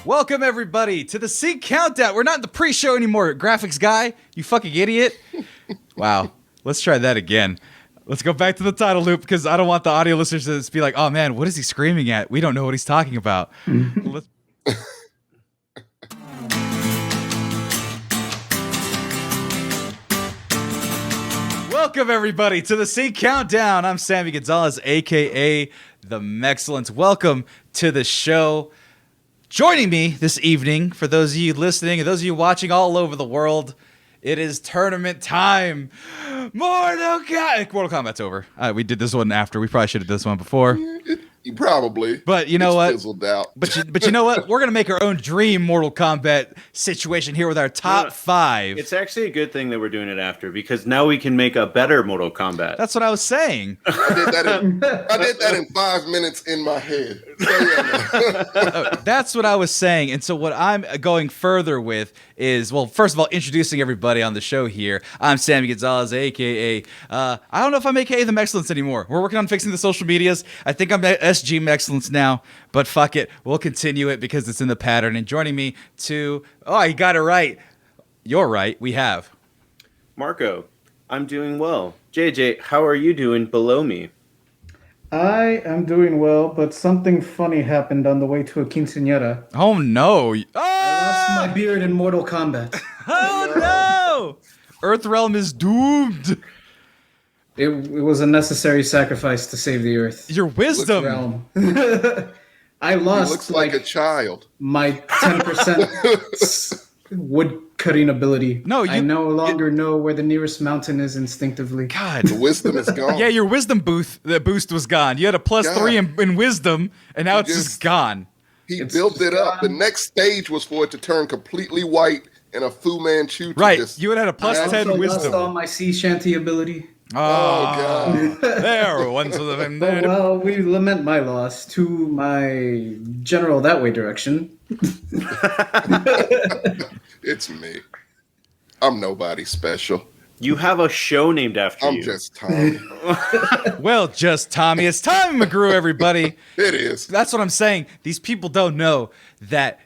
Welcome, everybody, to the Sync Countdown. We're not in the pre-show anymore, graphics guy. You fucking idiot. Wow. Let's try that again. Let's go back to the title loop because I don't want the audio listeners to just be like, oh, man, what is he screaming at? We don't know what he's talking about. Welcome, everybody, to the Sync Countdown. I'm Sammy Gonzalez, a.k.a. The Mexcellence. Welcome to the show. Joining me this evening, for those of you listening and those of you watching all over the world, it is tournament time. Mortal Kombat's over. We did this one after. We probably should have done this one before. Probably. But you know what? Fizzled out. But you know what? We're going to make our own dream Mortal Kombat situation here with our top 5. It's actually a good thing that we're doing it after, because now we can make a better Mortal Kombat. That's what I was saying. I did that in 5 minutes in my head. That's what I was saying. And so what I'm going further with is, well, first of all, introducing everybody on the show here. I'm Sammy Gonzalez, a.k.a. I don't know if I'm a.k.a. The Mexcellence anymore. We're working on fixing the social medias. I think I'm SG Mexcellence now, but fuck it. We'll continue it because it's in the pattern. And joining me to, you got it right. You're right. We have Marco. I'm doing well. JJ, how are you doing below me? I am doing well, but something funny happened on the way to a quinceañera. Oh, no. I lost my beard in Mortal Kombat. Oh, no. Earthrealm is doomed. It was a necessary sacrifice to save the Earth. Your wisdom. Realm. I lost. He looks like a child. My 10% wood cutting ability. No, I no longer know where the nearest mountain is instinctively. God, the wisdom is gone. Yeah, your wisdom boost was gone. You had a +3 in wisdom, and now it's just gone. He built it up. The next stage was for it to turn completely white and a Fu Manchu. Right, you had a +10 wisdom. I lost all my sea shanty ability. Oh God! There, once of them. Well, we lament my loss to my general that way direction. It's me. I'm nobody special. You have a show named after you. I'm just Tommy. Well, just Tommy. It's Tommy McGrew, everybody. It is. That's what I'm saying. These people don't know that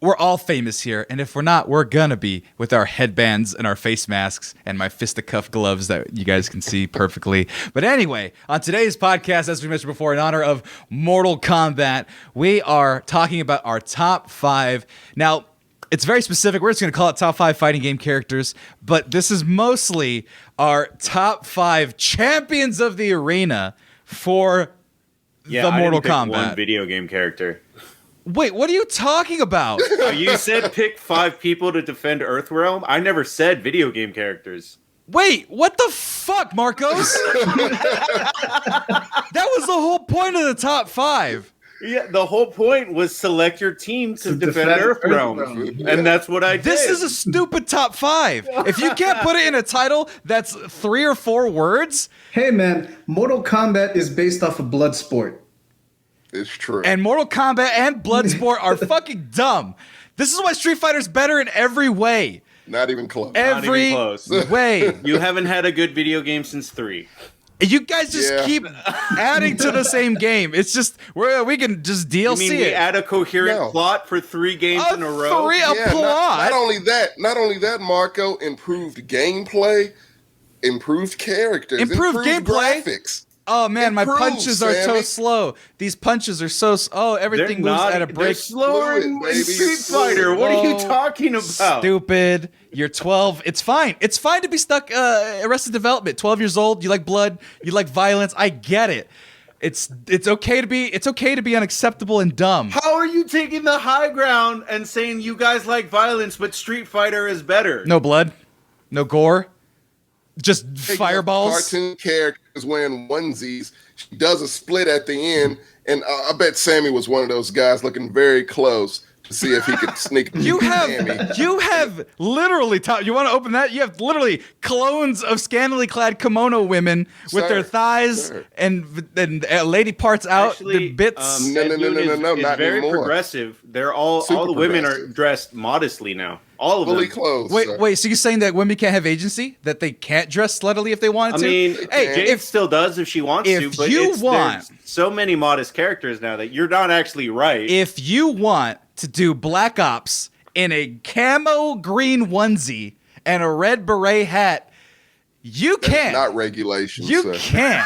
we're all famous here, and if we're not, we're gonna be with our headbands and our face masks and my fisticuff gloves that you guys can see perfectly. But anyway, on today's podcast, as we mentioned before, in honor of Mortal Kombat, we are talking about our top 5. Now, it's very specific. We're just going to call it top 5 fighting game characters, but this is mostly our top 5 champions of the arena for the Mortal Kombat. One video game character. Wait, what are you talking about? You said pick 5 people to defend Earthrealm. I never said video game characters. Wait, what the fuck, Marcos? That was the whole point of the top 5. Yeah, the whole point was select your team to defend Earthrealm. Yeah. And that's what I did. This is a stupid top 5. If you can't put it in a title that's 3 or 4 words. Hey man, Mortal Kombat is based off of Bloodsport. It's true. And Mortal Kombat and Bloodsport are fucking dumb. This is why Street Fighter's better in every way. Not even close. Every way. You haven't had a good video game since 3. You guys just keep adding to the same game. It's just we can just DLC you mean we add a coherent plot for 3 games in a row? Plot. Not only that, Marco, improved gameplay, improved characters, improved gameplay, graphics. Oh man, my punches are so slow. These punches are so everything moves at a break. They're slower in Street Fighter. What are you talking about? Stupid. You're 12. It's fine. It's fine to be stuck Arrested Development. 12 years old. You like blood. You like violence. I get it. It's okay to be unacceptable and dumb. How are you taking the high ground and saying you guys like violence, but Street Fighter is better? No blood. No gore. Just fireballs. Cartoon characters wearing onesies. She does a split at the end, and I bet Sammy was one of those guys looking very close to see if he could sneak. You have literally. You want to open that? You have literally clones of scantily clad kimono women with their thighs and lady parts out, Actually, the bits. No, not very anymore. Progressive. They're all the women are dressed modestly now. All of fully them. clothed. Wait. So you're saying that women can't have agency? That they can't dress sluttily if they wanted to? I mean, hey, Jade still does if she wants to. But there's so many modest characters now that you're not actually right. If you want to do Black Ops in a camo green onesie and a red beret hat, you can. Not regulation. You can.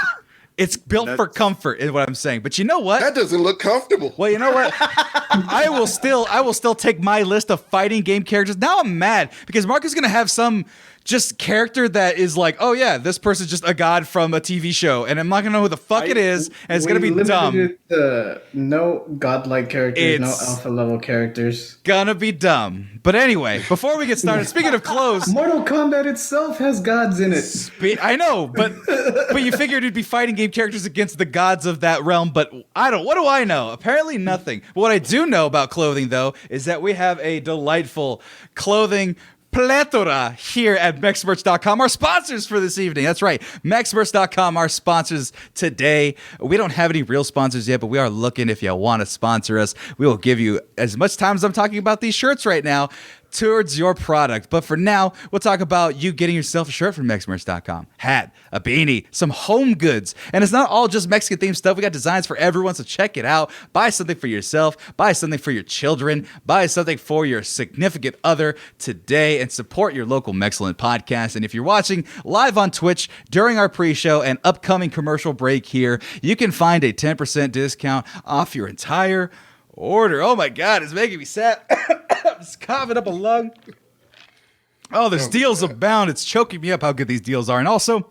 It's built for comfort, is what I'm saying. But you know what? That doesn't look comfortable. Well, you know what? I will still take my list of fighting game characters. Now I'm mad because Mark is gonna have some just character that is like, oh yeah, this person's just a god from a TV show, and I'm not gonna know who the fuck it is, and it's gonna be dumb. No godlike characters, no alpha level characters. Gonna be dumb. But anyway, before we get started, speaking of clothes, Mortal Kombat itself has gods in it. I know, but you figured it'd be fighting game characters against the gods of that realm, but what do I know? Apparently nothing. But what I do know about clothing, though, is that we have a delightful clothing plethora here at MexMerch.com, our sponsors for this evening. That's right, MexMerch.com, our sponsors today. We don't have any real sponsors yet, but we are looking. If you want to sponsor us, we will give you as much time as I'm talking about these shirts right now towards your product. But for now, we'll talk about you getting yourself a shirt from MexMerch.com. Hat, a beanie, some home goods. And it's not all just Mexican themed stuff. We got designs for everyone, so check it out. Buy something for yourself. Buy something for your children. Buy something for your significant other today and support your local Mexcellent podcast. And if you're watching live on Twitch during our pre-show and upcoming commercial break here, you can find a 10% discount off your entire order. Oh my God, it's making me sad. I'm just coughing up a lung. Oh, there's deals abound. It's choking me up how good these deals are. And also,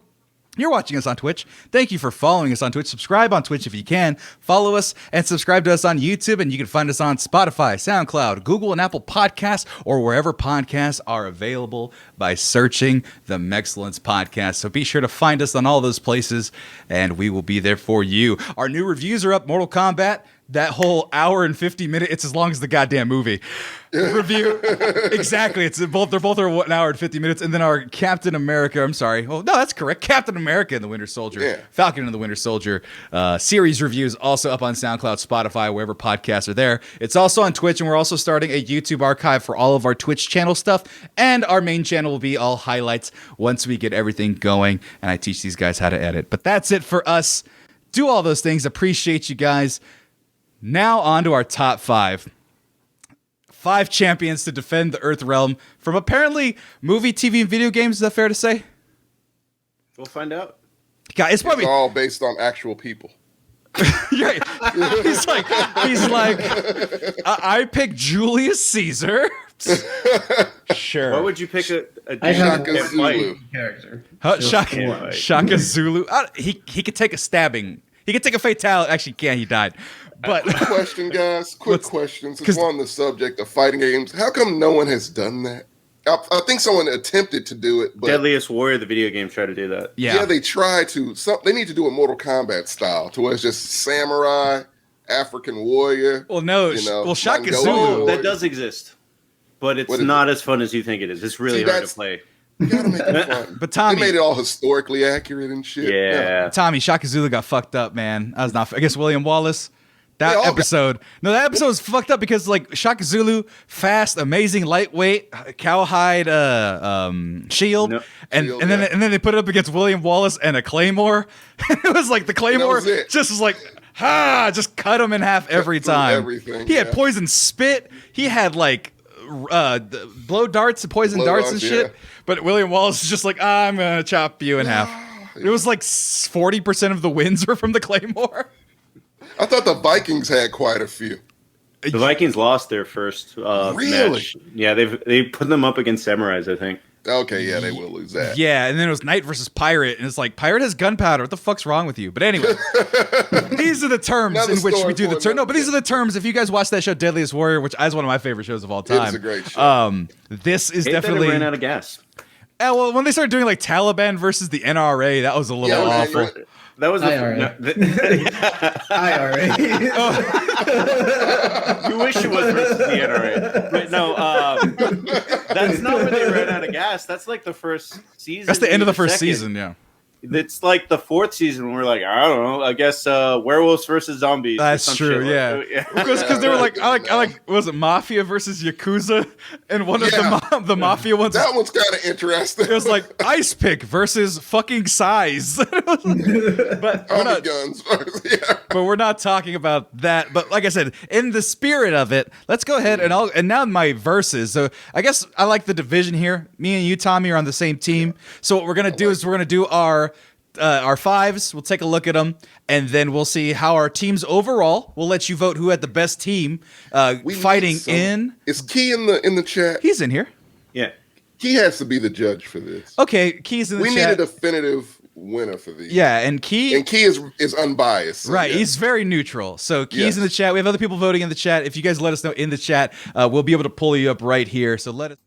you're watching us on Twitch. Thank you for following us on Twitch. Subscribe on Twitch if you can. Follow us and subscribe to us on YouTube. And you can find us on Spotify, SoundCloud, Google, and Apple Podcasts, or wherever podcasts are available by searching the Mexcellence Podcast. So be sure to find us on all those places, and we will be there for you. Our new reviews are up. Mortal Kombat. That whole hour and 50 minute, it's as long as the goddamn movie review. Exactly. They're both are 1 hour and 50 minutes. And then our Captain America, I'm sorry. Oh, no, that's correct. Captain America and the Winter Soldier, Falcon and the Winter Soldier series reviews also up on SoundCloud, Spotify, wherever podcasts are there. It's also on Twitch, and we're also starting a YouTube archive for all of our Twitch channel stuff. And our main channel will be all highlights once we get everything going. And I teach these guys how to edit. But that's it for us. Do all those things. Appreciate you guys. Now on to our top 5. 5 champions to defend the Earth realm from apparently movie, TV, and video games. Is that fair to say? We'll find out. God, it's probably all based on actual people. Right. He's like, I picked Julius Caesar. Sure. Why would you pick a Shaka Zulu character? Shaka Zulu. He could take a stabbing. He could take a fatality. Actually, he can't. He died. But quick question, guys. Quick question. Since we're on the subject of fighting games, how come no one has done that? I think someone attempted to do it, but Deadliest Warrior, the video game, tried to do that. Yeah, they tried to. They need to do a Mortal Kombat style to where it's just samurai, African warrior. Well, no. Shaka Zulu. That does exist, but it's not as fun as you think it is. It's really hard to play. You gotta make it fun. But Tommy, they made it all historically accurate and shit. Yeah. Tommy, Shaka Zulu got fucked up, man. I was not. I guess William Wallace. That episode was fucked up because like Shaka Zulu, fast, amazing, lightweight, cowhide shield, and then they put it up against William Wallace and a claymore. It was like the claymore just was like just cut him in half every time. Everything, he had poison spit. He had like blow darts and poison darts and shit. Yeah. But William Wallace is just like, I'm gonna chop you in half. It was like 40% of the wins were from the claymore. I thought the Vikings had quite a few. The Vikings lost their first match. Yeah, they put them up against samurais, I think. Okay, yeah, they will lose that. Yeah, and then it was Knight versus Pirate, and it's like, Pirate has gunpowder. What the fuck's wrong with you? But anyway, these are the terms in which we do the turn. No, but these are the terms. If you guys watch that show, Deadliest Warrior, which is one of my favorite shows of all time. It's a great show. This is definitely ran out of gas. Yeah, well, when they started doing like Taliban versus the NRA, that was a little awful. That was IRA. IRA. You wish it was versus the NRA. But no, that's not where they ran out of gas. That's like the first season. That's the end of the first season, yeah. It's like the 4th season. We're like, I don't know. I guess werewolves versus zombies. That's true. Yeah, because they were like, I like. Was it Mafia versus Yakuza? And one of the Mafia ones. That one's kind of interesting. It was like Ice Pick versus fucking Size. But we're not, guns. but we're not talking about that. But like I said, in the spirit of it, let's go ahead and now my verses. So I guess I like the division here. Me and you, Tommy, are on the same team. So what we're gonna do is we're gonna do our 5s. We'll take a look at them, and then we'll see how our teams overall. We'll let you vote who had the best team fighting in. Is Key in the chat? He's in here. Yeah. Key has to be the judge for this. Okay, Key's in the chat. We need a definitive winner for these. Yeah, and Key is unbiased. So right, yeah. he's very neutral. So Key's in the chat. We have other people voting in the chat. If you guys let us know in the chat, we'll be able to pull you up right here. So let us.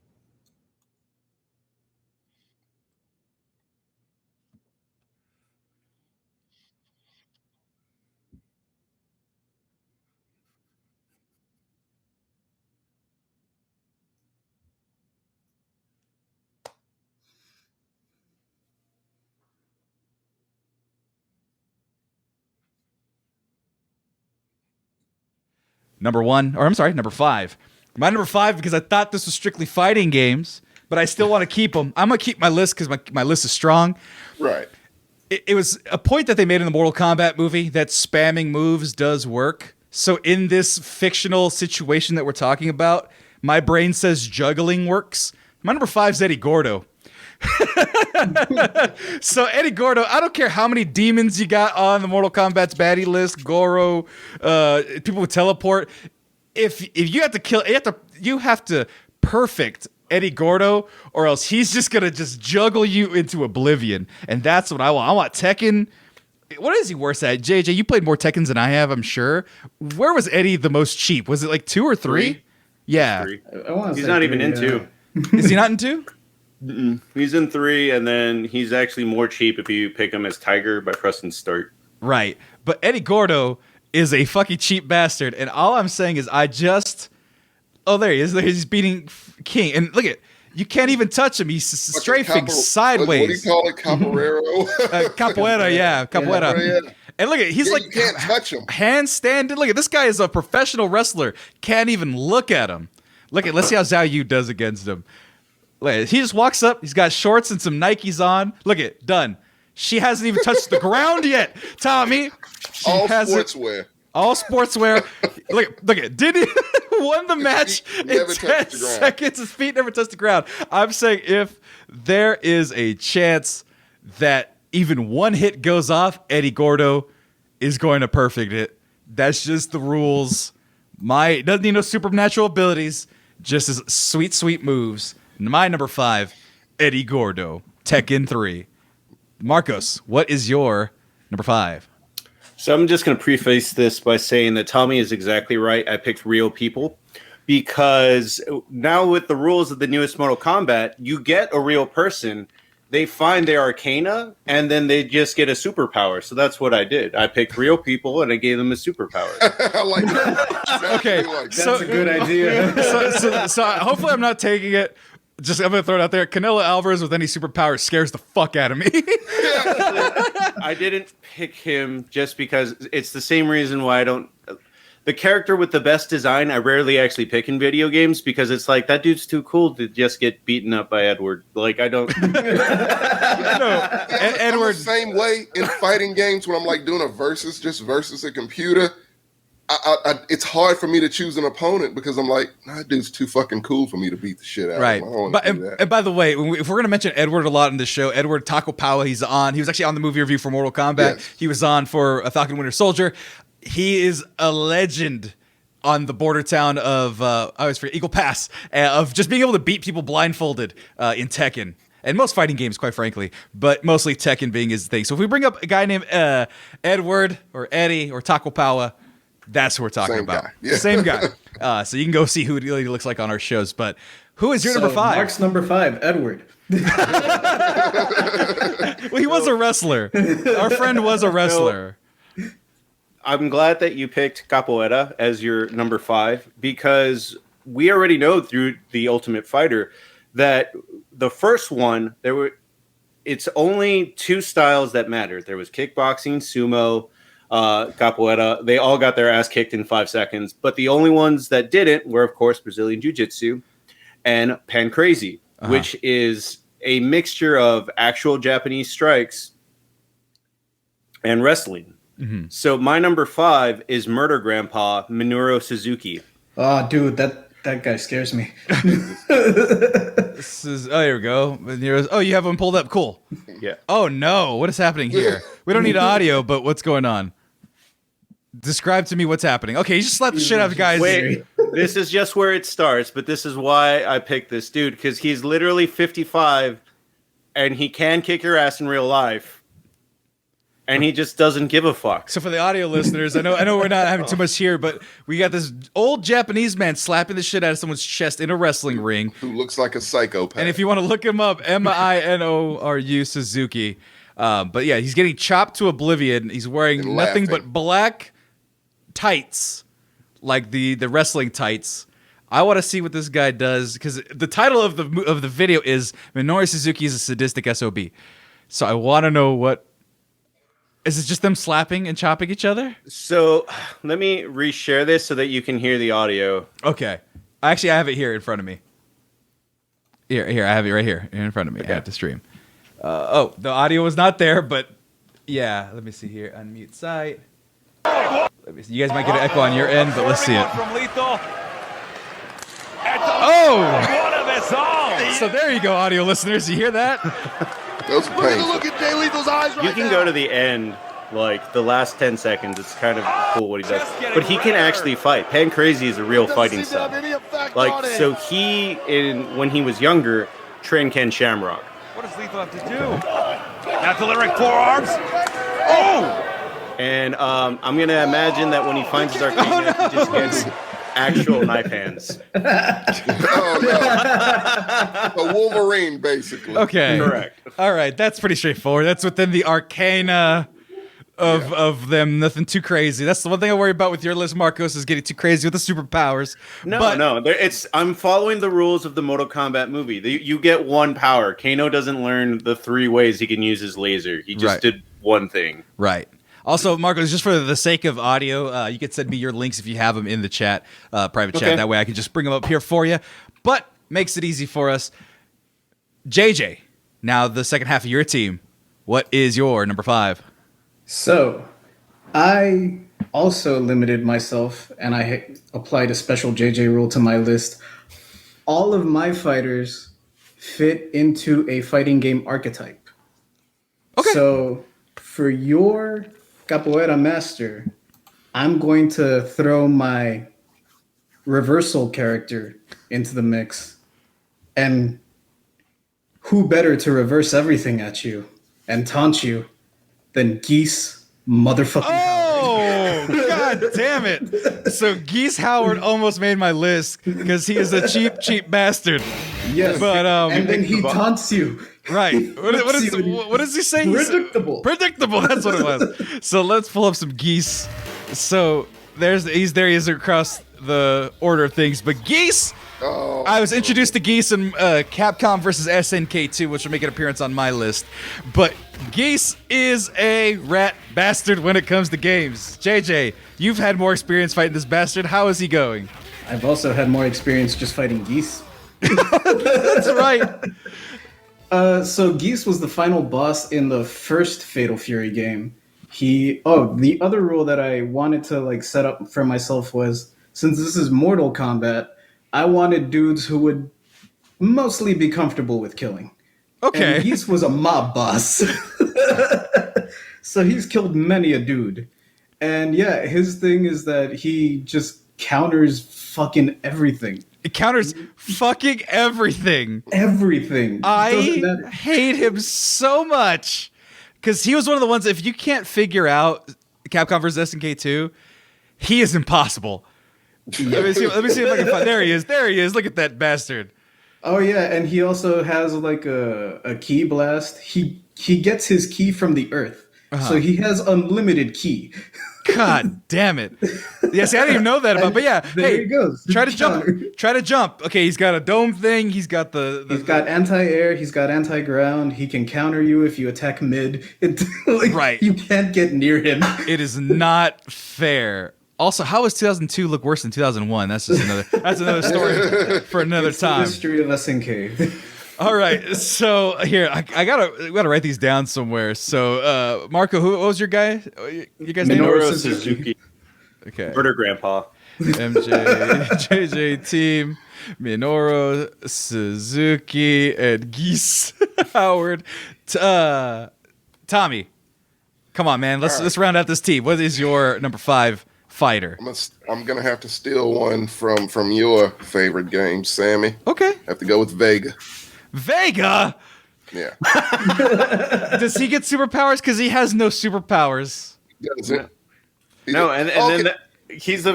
Number 5. My number 5, because I thought this was strictly fighting games, but I still want to keep them. I'm going to keep my list because my list is strong. Right. It was a point that they made in the Mortal Kombat movie that spamming moves does work. So in this fictional situation that we're talking about, my brain says juggling works. My number 5 is Eddie Gordo. So Eddie Gordo, I don't care how many demons you got on the Mortal Kombat's baddie list, Goro, people with teleport. If you have to kill, you have to perfect Eddie Gordo, or else he's just gonna just juggle you into oblivion, and that's what I want. I want Tekken. What is he worse at? JJ, you played more Tekkens than I have, I'm sure. Where was Eddie the most cheap? Was it like 2 or 3? Yeah, 3. He's not even in 2. Is he not in 2? He's in 3, and then he's actually more cheap if you pick him as Tiger by pressing start. Right. But Eddie Gordo is a fucking cheap bastard, and all I'm saying is there he is. He's beating King, and look at, you can't even touch him. He's strafing sideways. What do you call it? Capoeira? Capoeira, yeah. Capoeira. Yeah. And look at, he's like, you can't touch him. Handstand. Look at, this guy is a professional wrestler. Can't even look at him. Let's see how Zhao Yu does against him. He just walks up. He's got shorts and some Nikes on. Look at, done. She hasn't even touched the ground yet, Tommy. All sportswear. All sportswear. Look at, did he won the match in 10 seconds? His feet never touched the ground. I'm saying if there is a chance that even one hit goes off, Eddie Gordo is going to perfect it. That's just the rules. Doesn't need no supernatural abilities, just his sweet, sweet moves. My number 5, Eddie Gordo, Tekken 3. Marcos, what is your number 5? So I'm just going to preface this by saying that Tommy is exactly right. I picked real people because now with the rules of the newest Mortal Kombat, you get a real person. They find their arcana, and then they just get a superpower. So that's what I did. I picked real people, and I gave them a superpower. I like that. Okay, That's a good idea. so hopefully I'm not taking it. I'm going to throw it out there. Canelo Alvarez with any superpower scares the fuck out of me. I didn't pick him just because it's the same reason why I don't... The character with the best design, I rarely actually pick in video games because it's like, that dude's too cool to just get beaten up by Edward. Like, I don't... I'm the same way in fighting games when I'm like doing a versus a computer. It's hard for me to choose an opponent because I'm like, that dude's too fucking cool for me to beat the shit out right. of him. And by the way, if we're going to mention Edward a lot in this show, Edward Taco Power, he was actually on the movie review for Mortal Kombat. Yes. He was on for a Falcon Winter Soldier. He is a legend on the border town of, I always forget, Eagle Pass, of just being able to beat people blindfolded in Tekken. And most fighting games, quite frankly, but mostly Tekken being his thing. So if we bring up a guy named Edward or Eddie or Taco Power, that's who we're talking about. Yeah. Same guy. So you can go see who he looks like on our shows. But who is your number 5? Mark's number 5, Edward. Well, he was a wrestler. Our friend was a wrestler. I'm glad that you picked Capoeira as your number 5 because we already know through the Ultimate Fighter that the first one, it's only two styles that mattered. There was kickboxing, sumo, capoeira. They all got their ass kicked in 5 seconds, but the only ones that didn't were, of course, Brazilian Jiu-Jitsu and Pancrazy, which is a mixture of actual Japanese strikes and wrestling. So my number 5 is Murder Grandpa Minoru Suzuki. Oh, dude, that guy scares me. This is, oh, here we go. Oh, you have one pulled up. Cool. Yeah. Oh, no. What is happening here? We don't need audio, but what's going on? Describe to me what's happening. Okay, he just slapped the shit out of the guys. Wait, this is just where it starts, but this is why I picked this dude, because he's literally 55, and he can kick your ass in real life, and he just doesn't give a fuck. So for the audio listeners, I know we're not having too much here, but we got this old Japanese man slapping the shit out of someone's chest in a wrestling ring. Who looks like a psychopath. And if you want to look him up, Minoru Suzuki. But yeah, he's getting chopped to oblivion. He's wearing And nothing laughing. but black tights, like the wrestling tights. I want to see what this guy does, because the title of the video is Minoru Suzuki is a sadistic SOB. So I want to know what. Is it just them slapping and chopping each other? So let me reshare this so that you can hear the audio. Okay. Actually, I have it here in front of me. Here, I have it right here in front of me. I have to stream. The audio was not there, but yeah. Let me see here. Unmute site. Let me see. You guys might get an echo on your end, but let's see it. Oh! So there you go, audio listeners. You hear that? Those are painful. Look at Jay Lethal's eyes right You can go to the end, like the last 10 seconds. It's kind of cool what he does. But he can actually fight. Pancrazy is a real fighting style. Like, so when he was younger, trained Ken Shamrock. What does Lethal have to do? Now delivering forearms. Oh! And I'm going to imagine that when he finds his arcade match, he just gets actual knife hands. Oh, no. A Wolverine, basically. Okay. Correct. All right. That's pretty straightforward. That's within the arcana of them. Nothing too crazy. That's the one thing I worry about with your list, Marcos, is getting too crazy with the superpowers. No. I'm following the rules of the Mortal Kombat movie. You get one power. Kano doesn't learn the 3 ways he can use his laser. He just did one thing. Right. Also, Marcos, just for the sake of audio, you can send me your links if you have them in the chat, private chat. That way I can just bring them up here for you. But makes it easy for us. JJ, now the second half of your team. What is your number 5? So, I also limited myself, and I applied a special JJ rule to my list. All of my fighters fit into a fighting game archetype. Okay. So, for your Capoeira Master, I'm going to throw my reversal character into the mix. And who better to reverse everything at you and taunt you than Geese motherfucking Howard. Oh, god damn it. So Geese Howard almost made my list because he is a cheap bastard. Yes, but and then he taunts you. Right. What does he say? Predictable. Predictable. That's what it was. So let's pull up some Geese. So he is across the order of things. But Geese, I was introduced to Geese in Capcom versus SNK2, which will make an appearance on my list. But Geese is a rat bastard when it comes to games. JJ, you've had more experience fighting this bastard. How is he going? I've also had more experience just fighting Geese. That's right. So Geese was the final boss in the first Fatal Fury game. The other rule that I wanted to set up for myself was, since this is Mortal Kombat, I wanted dudes who would mostly be comfortable with killing. Okay. And Geese was a mob boss. So he's killed many a dude. And yeah, his thing is that he just counters fucking everything. It counters fucking everything. Everything. I hate him so much. Because he was one of the ones, if you can't figure out Capcom vs. SNK 2, he is impossible. Let me see if I can find. There he is. Look at that bastard. Oh yeah, and he also has a key blast. He gets his key from the earth. So he has unlimited key. God damn it. Yeah, see, I didn't even know that about, but yeah. There Hey, he goes. try to jump. Try to jump. Okay, he's got a dome thing. He's got He's got anti-air. He's got anti-ground. He can counter you if you attack mid. Right. You can't get near him. It is not fair. Also, how does 2002 look worse than 2001? That's just another story for another It's the time. history of SNK. All right, so here I gotta write these down somewhere. So Marco, what was your guy? You guys name? Minoru Suzuki, Okay. Murder Grandpa. MJ, JJ team, Minoru Suzuki, and Geese Howard. Tommy, come on, man. Let's round out this team. What is your number 5 fighter? I'm gonna have to steal one from your favorite game, Sammy. Okay. Have to go with Vega. Vega. Yeah. Does he get superpowers? Because he has no superpowers. Does it? No, and Okay. then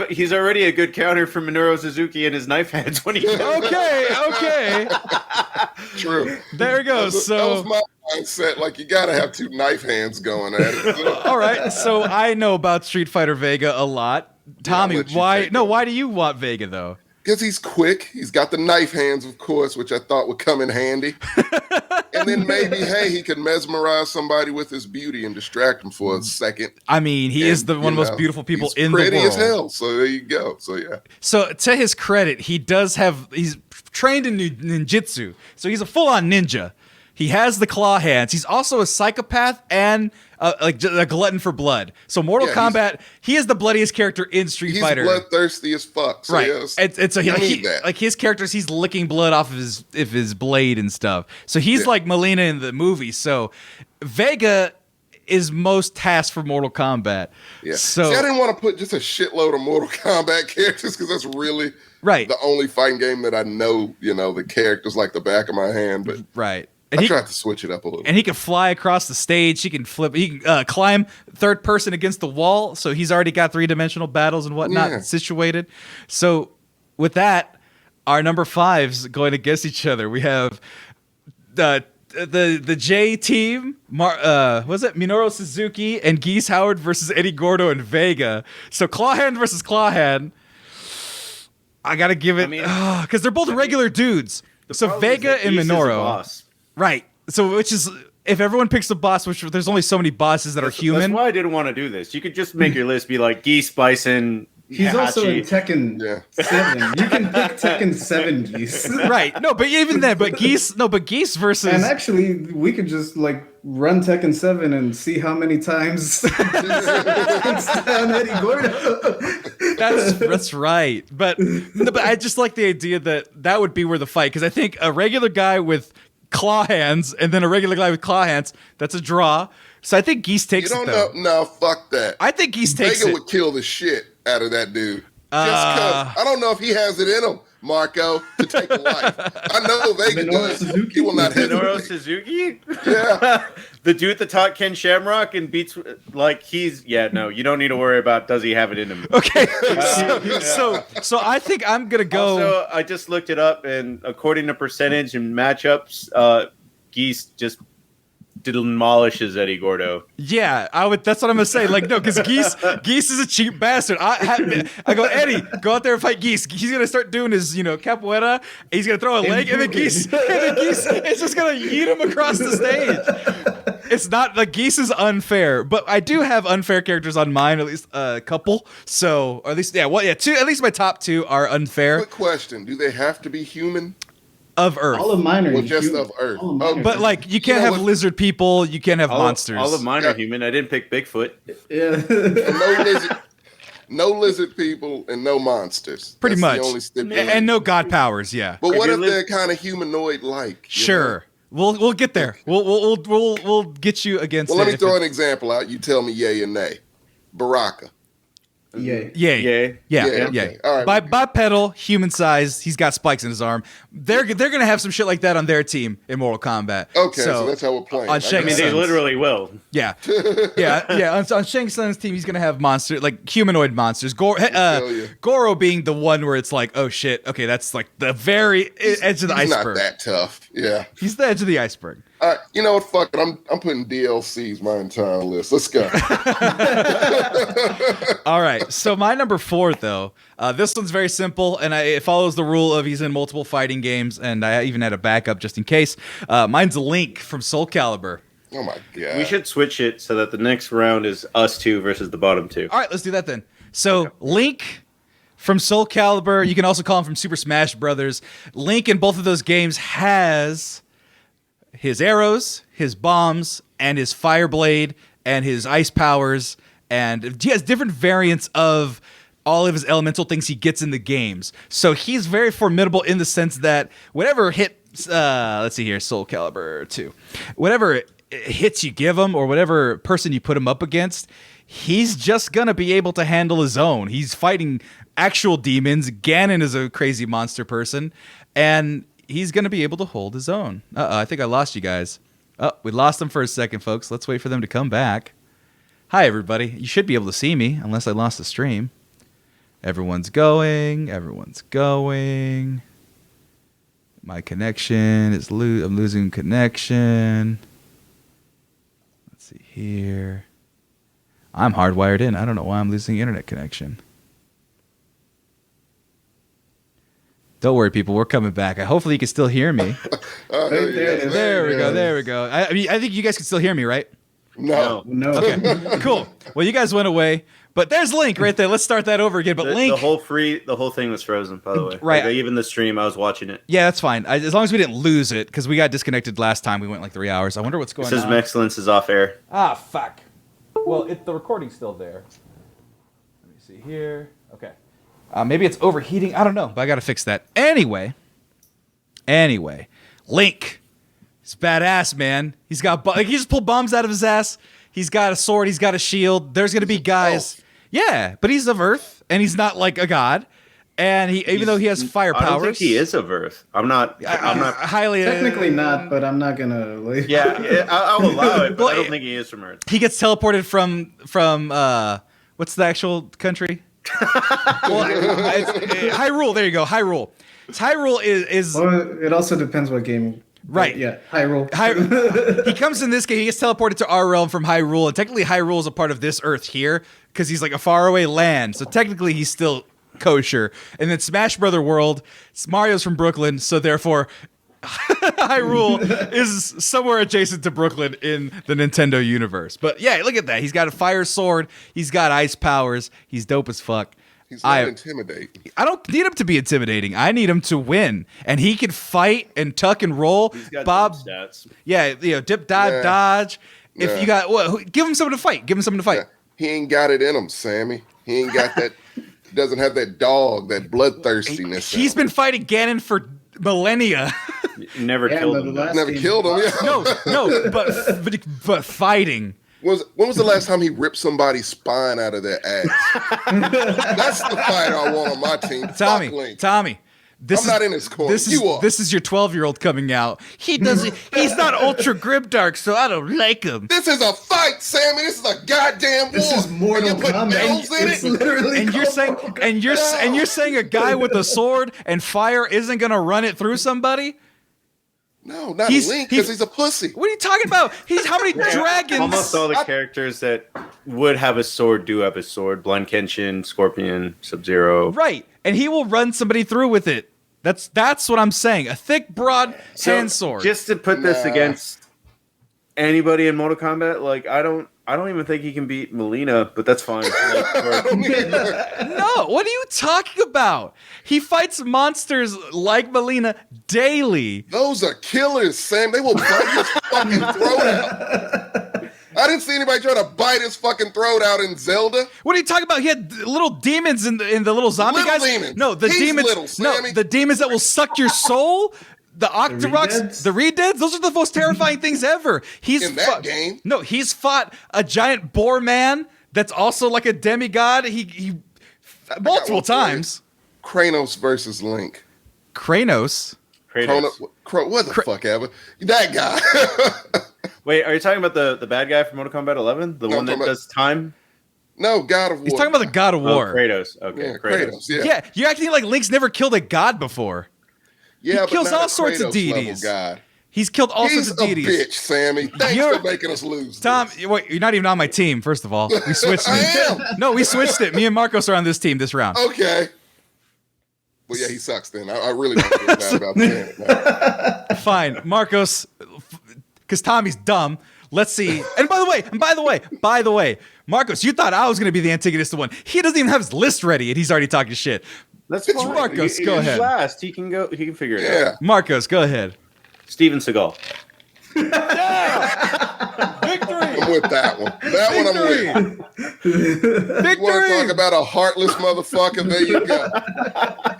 he's already a good counter for Minoru Suzuki and his knife hands when he. Okay. True. There we go. That was my mindset. Like, you gotta have 2 knife hands going at it. All right. So I know about Street Fighter Vega a lot. Tommy, let you why? take No, it. why do you want Vega though? Because he's quick. He's got the knife hands, of course, which I thought would come in handy. And then maybe, hey, he could mesmerize somebody with his beauty and distract him for a second. I mean, he is one of the most beautiful people in the world. Pretty as hell. So there you go. So yeah. So to his credit, he's trained in ninjutsu. So he's a full-on ninja. He has the claw hands. He's also a psychopath and like a glutton for blood. So Mortal Kombat, he is the bloodiest character in Street Fighter. He's bloodthirsty as fuck. So Right. yes, And so you need that. like his characters, he's licking blood off of his blade and stuff. So he's like Melina in the movie. So Vega is most tasked for Mortal Kombat. Yeah. So See, I didn't want to put just a shitload of Mortal Kombat characters because that's really right. the only fighting game that I know, the characters like the back of my hand. But Right. And I tried to switch it up a little. And he can fly across the stage. He can flip. He can climb third person against the wall. So he's already got 3-dimensional battles and whatnot situated. So with that, our number 5s going against each other. We have the J team. Was it Minoru Suzuki and Geese Howard versus Eddie Gordo and Vega? So Clawhand versus Clawhand. I gotta give it because they're both regular dudes. So Vega and Minoru. Right. So which is if everyone picks a boss, which there's only so many bosses that are human. That's why I didn't want to do this. You could just make your list be like Geese, Bison. He's also in Hachi. Tekken 7. You can pick Tekken 7 Geese. Right. No, but even then, Geese versus And actually, we could just run Tekken 7 and see how many times down Eddie Gordo. That's right. But I just like the idea that would be where the fight, because I think a regular guy with claw hands and then a regular guy with claw hands, that's a draw. So I think Geese takes You it. don't know. No, fuck that. I think Geese takes Vega it. would kill the shit out of that dude. Just because I don't know if he has it in him, Marco, to take a life. I know Vega Minoru does. Suzuki? He will not hit Minoru him. Suzuki? Yeah. The dude that taught Ken Shamrock and beats you don't need to worry about does he have it in him. Okay. So I think I'm gonna go. Also, I just looked it up, and according to percentage and matchups, Geese just demolishes Eddie Gordo. Yeah, that's what I'm gonna say. No, because Geese is a cheap bastard. I go, Eddie, go out there and fight Geese. He's gonna start doing his capoeira. He's gonna throw a leg, and then Geese is just gonna yeet him across the stage. It's not Geese is unfair, but I do have unfair characters on mine, at least a couple. So, or at least two. At least my top 2 are unfair. Quick question: do they have to be human? Of Earth. All of mine are Well, just human. of Earth. All of mine are But you can't have lizard people. You can't have monsters. All of mine are human. I didn't pick Bigfoot. Yeah. No lizard people and no monsters. Pretty That's much. the only stipulation. And no god powers. Yeah. But what If if you they're kind of humanoid-like? you know? Sure. We'll get there. We'll get you against. Well, let me it throw an example out. You tell me yay and nay. Baraka. Yay. Yay. Yeah. okay. All right. Bipedal, human size. He's got spikes in his arm. They're gonna have some shit like that on their team in Mortal Kombat. Okay, so that's how we're playing. On I Shang I mean, they Tsung's. literally will. Yeah. On Shang Tsung's team, he's gonna have humanoid monsters. Goro being the one where it's oh shit. Okay, that's the very edge of the He's iceberg. not that tough. Yeah. He's the edge of the iceberg. All right, you know what? Fuck it. I'm putting DLCs my entire list. Let's go. All right. So my number 4, though, this one's very simple, and it follows the rule of he's in multiple fighting games, and I even had a backup just in case. Mine's Link from Soul Calibur. Oh my god. We should switch it so that the next round is us 2 versus the bottom 2. All right, let's do that then. So Link from Soul Calibur, you can also call him from Super Smash Brothers. Link in both of those games has his arrows, his bombs, and his fire blade, and his ice powers, and he has different variants of all of his elemental things he gets in the games. So he's very formidable in the sense that whatever hits, let's see here, Soul Calibur 2, whatever hits you give him or whatever person you put him up against, he's just gonna be able to handle his own. He's fighting actual demons. Ganon is a crazy monster person, and he's going to be able to hold his own. I think I lost you guys. Oh, we lost them for a second, folks. Let's wait for them to come back. Hi, everybody. You should be able to see me, unless I lost the stream. Everyone's going. Everyone's going. My connection is I'm losing connection. Let's see here. I'm hardwired in. I don't know why I'm losing internet connection. Don't worry, people. We're coming back. Hopefully, you can still hear me. There we go. There we go. I mean, I think you guys can still hear me, right? No. Okay. Cool. Well, you guys went away, but there's Link right there. Let's start that over again. But Link, the whole thing was frozen. By the way, right? Like, even the stream, I was watching it. Yeah, that's fine. As long as we didn't lose it, because we got disconnected last time. We went like 3 hours. I wonder what's going on. System Excellence is off air. Ah, fuck. Well, the recording's still there. Let me see here. Okay. Maybe it's overheating. I don't know, but I got to fix that. Anyway, Link. He's badass, man. He's got he just pulled bombs out of his ass. He's got a sword. He's got a shield. There's gonna be guys. Yeah, but he's of Earth, and he's not like a god. And even though he has fire powers, I don't think he is of Earth. I'm not highly Technically not, but I'm not gonna. Yeah, I'll allow it, but I don't think he is from Earth. He gets teleported from what's the actual country? Hyrule. There you go. Hyrule. Hyrule is. Well, it also depends what game. Right. Yeah. Hyrule. He comes in this game. He gets teleported to our realm from Hyrule, and technically Hyrule is a part of this Earth here because he's like a faraway land. So technically he's still kosher. And then Smash Brother World, Mario's from Brooklyn, so therefore Hyrule is somewhere adjacent to Brooklyn in the Nintendo universe. But yeah, look at that. He's got a fire sword. He's got ice powers. He's dope as fuck. He's not intimidating. I don't need him to be intimidating. I need him to win. And he can fight and tuck and roll. He's got Bob stats. Yeah, dip, dive, dodge. If you got give him something to fight. Give him something to fight. Yeah. He ain't got it in him, Sammy. He ain't got that. Doesn't have that dog, that bloodthirstiness. He's been fighting Ganon for millennia. Never killed him. Never killed him. Yeah. No, but fighting. When was the last time he ripped somebody's spine out of their ass? That's the fighter I want on my team. Tommy. I'm not in his corner. This is your 12-year-old coming out. He's not ultra grimdark, so I don't like him. This is a fight, Sammy. This is a goddamn war. This is Mortal Kombat. It's literally. And you're saying a guy with a sword and fire isn't gonna run it through somebody? No, not Link, because he's a pussy. What are you talking about? He's how many dragons? Almost all the characters that would have a sword do have a sword. Blind Kenshin, Scorpion, Sub-Zero. Right, and he will run somebody through with it. That's what I'm saying. A thick, broad hand sword. Just to put this against anybody in Mortal Kombat, like I don't even think he can beat Melina, but that's fine. No, what are you talking about? He fights monsters like Melina daily. Those are killers, Sam. They will bite his fucking throat out. I didn't see anybody try to bite his fucking throat out in Zelda. What are you talking about? He had little demons in the little zombie little guys. Demons. No, the He's demons. Little, Sammy. No, the demons that will suck your soul. The Octoroks, the Redeads, those are the most terrifying things ever. In that game. No, he's fought a giant boar man that's also like a demigod. He multiple times. Kratos versus Link. Kratos. What the fuck ever? That guy. Wait, are you talking about the bad guy from Mortal Kombat 11? The one that does time? No, God of War. He's talking about the God of War. Kratos. Okay, Yeah, Kratos. Yeah. You're acting like Link's never killed a god before. Yeah, He kills but not all a sorts of Kratos deities. level God. He's killed all He's sorts of deities. a bitch, Sammy. Thanks You're- for making us lose. Tom, this. wait, you're not even on my team. First of all, we switched. I am. No, we switched it. Me and Marcos are on this team this round. Okay. Well, yeah, he sucks then. I really don't feel bad about saying it now. Fine, Marcos, because Tommy's dumb. Let's see. And by the way, Marcos, you thought I was going to be the antagonist one. He doesn't even have his list ready, and he's already talking shit. That's It's fine. Marcos, go He's ahead. Last, he can go. He can figure it out. Yeah. Marcos, go ahead. Steven Seagal. I'm with that one. That one I'm with. You want to talk about a heartless motherfucker? There you go.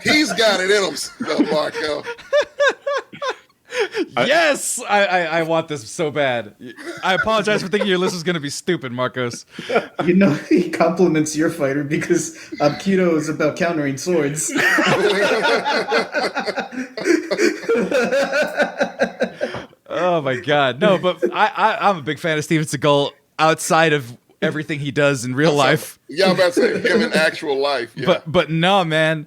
He's got it in him, Marco. Yes, I want this so bad. I apologize for thinking your list was going to be stupid, Marcos. You know, he compliments your fighter because Aikido is about countering swords. Oh my god, no! But I'm a big fan of Steven Seagal outside of everything he does in real life. Yeah, I'm about to say him in actual life. Yeah. But no, man.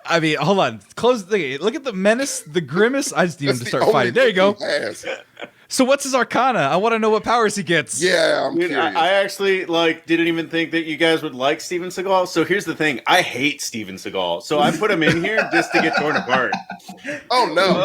I mean, hold on. Close the thing. Look at the menace, the grimace. I just need him to That's start the fighting. only There you go. thing he has. So what's his arcana? I want to know what powers he gets. Yeah, I'm Dude, curious. I actually didn't even think that you guys would like Steven Seagal. So here's the thing: I hate Steven Seagal, so I put him in here just to get torn apart. Oh no.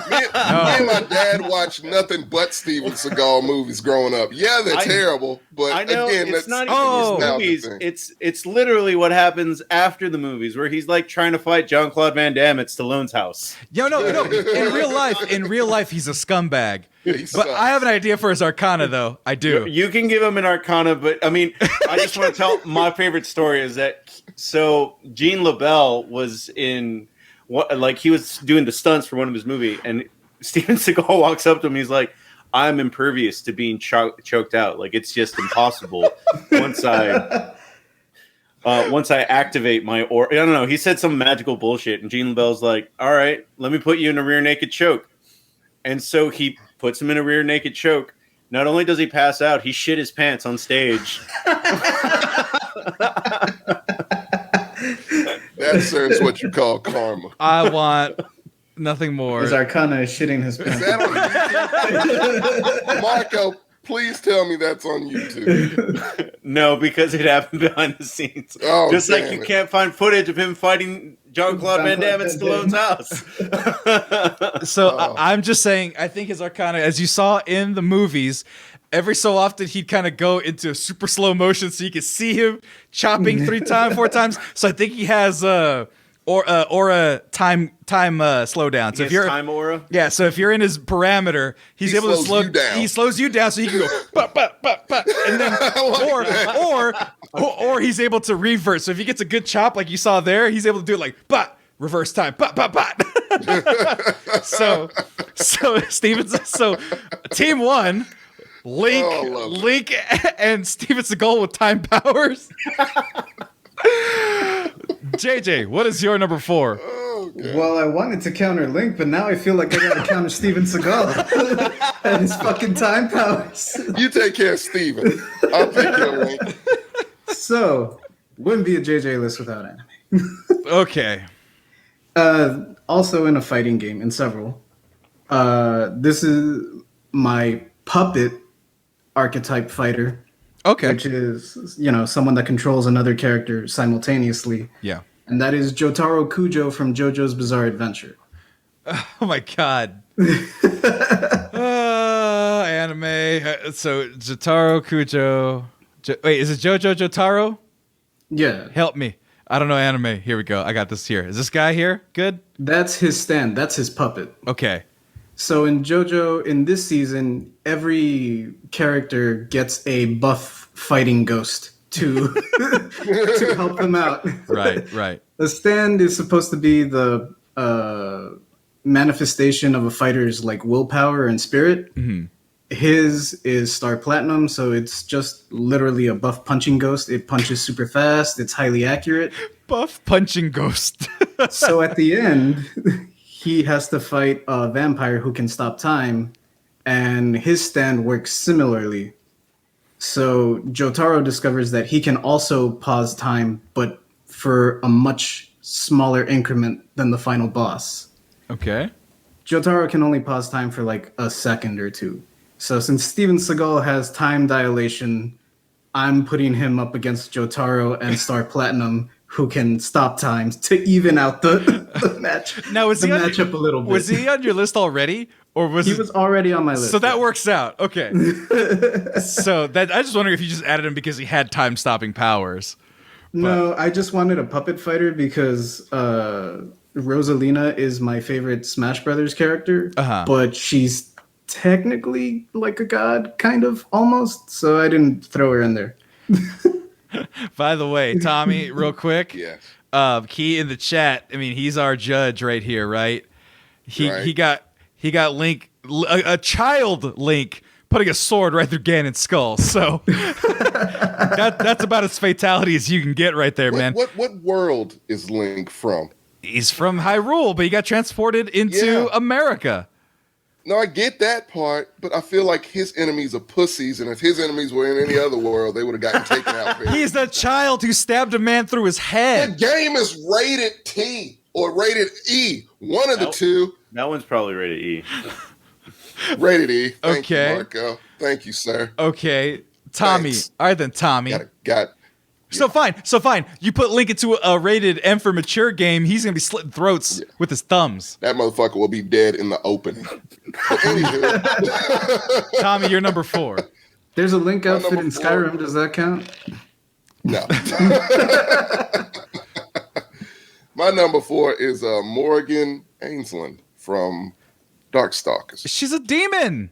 Me and my dad watched nothing but Steven Seagal movies growing up. Yeah, they're terrible, but I know again, it's that's not a even nostalgia his movies. thing. It's literally what happens after the movies, where he's like trying to fight Jean-Claude Van Damme at Stallone's house. No. In real life, he's a scumbag. Yeah, he But sucks. I have an idea for his arcana, though. I do. You can give him an arcana, but I mean, I just want to tell my favorite story is that so Gene LaBelle was in what he was doing the stunts for one of his movies, and Steven Seagal walks up to him. He's like, "I'm impervious to being choked out. Like it's just impossible once I activate my I don't know." He said some magical bullshit, and Gene LaBelle's like, "All right, let me put you in a rear naked choke," and so he puts him in a rear naked choke. Not only does he pass out, he shit his pants on stage. That, sir, is what you call karma. I want nothing more. His arcana is shitting his Is pants. that on YouTube? Marco, please tell me that's on YouTube. No, because it happened behind the scenes. Oh, Just like damn you it. can't find footage of him fighting Jean-Claude Van Damme at Stallone's house. So I'm just saying, I think his arcana, as you saw in the movies, every so often he'd kind of go into super slow motion so you could see him chopping 4 times. So I think he has aura time slowdown. So He has time aura. Yeah, so if you're in his parameter, he's He able to slows slow you down. He slows you down so you can go but, and then or he's able to revert. So if he gets a good chop like you saw there, he's able to do it like reverse time but. so Steven's so team 1 Link and Steven Seagal with time powers. JJ, what is your number 4? Okay. Well, I wanted to counter Link, but now I feel like I gotta counter Steven Seagal and his fucking time powers. You take care of Steven. I'll take care of Link. So, wouldn't be a JJ list without anime. Okay. Also in a fighting game, in several. This is my puppet archetype fighter, Okay. which is, someone that controls another character simultaneously. Yeah. And that is Jotaro Kujo from JoJo's Bizarre Adventure. Oh my god. Anime. So Jotaro Kujo. Wait, is it Jojo Jotaro? Yeah, Help me. I don't know anime. Here we go. I got this here. Is this guy here? Good? that's his stand. That's his puppet. Okay. So in JoJo, in this season, every character gets a buff fighting ghost to to help them out. Right. The stand is supposed to be the manifestation of a fighter's like willpower and spirit. Mm-hmm. His is Star Platinum, so it's just literally a buff punching ghost. It punches super fast. It's highly accurate. Buff punching ghost. So at the end, he has to fight a vampire who can stop time, and his stand works similarly. So Jotaro discovers that he can also pause time, but for a much smaller increment than the final boss. Okay. Jotaro can only pause time for like a second or two. So since Steven Seagal has time dilation, I'm putting him up against Jotaro and Star Platinum, who can stop times to even out the match. Now, was the he matchup a little bit? Was he on your list already, or was He was already on my list. So that works out. Okay. So that I just wondering if you just added him because he had time stopping powers. No, I just wanted a puppet fighter because Rosalina is my favorite Smash Brothers character, but she's technically like a god, kind of, almost. So I didn't throw her in there. By the way, Tommy, real quick. Yes. Key in the chat. I mean, he's our judge right here, right? He got Link, a child Link, putting a sword right through Ganon's skull. So that's about as fatality as you can get right there, man. What world is Link from? He's from Hyrule, but he got transported into America. No, I get that part, but I feel like his enemies are pussies, and if his enemies were in any other world, they would have gotten taken out. He's the child who stabbed a man through his The head. game is rated T or rated E. One of the two. That one's probably rated E. Rated E. Thank Okay. you, Marco. Thank you, sir. Okay, Tommy. Thanks. All right then, Tommy. Got So fine. You put Link into a rated M for mature game, he's gonna be slitting throats with his thumbs. that motherfucker will be dead in the opening. But anywho, Tommy, you're number 4. There's a Link outfit number in 4. Skyrim. Does that count? no. My number 4 is Morgan Ainsland from Darkstalkers. She's a demon.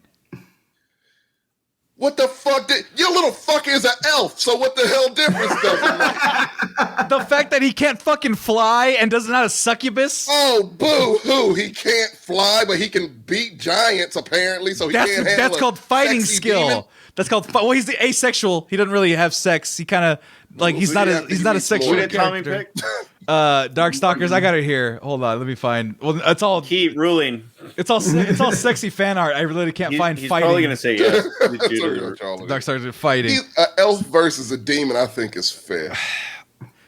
What the fuck? Your little fucker is an elf, so what the hell difference does it make? The fact that he can't fucking fly and doesn't have a succubus. Oh, boo-hoo. He can't fly, but he can beat giants, apparently, so he can't handle That's called fighting sexy skill. demon. That's called. Well, he's the asexual. He doesn't really have sex. He kind of like he's So not you a have to he's not a use sexual Who more. did Tommy character. pick? Darkstalkers. I got it here. Hold on, let me find. Well, it's all Keep ruling. it's all sexy fan art. I really can't find He's fighting. probably gonna say yes. That's okay, Charlie. Darkstalkers are fighting. An elf versus a demon, I think, is fair.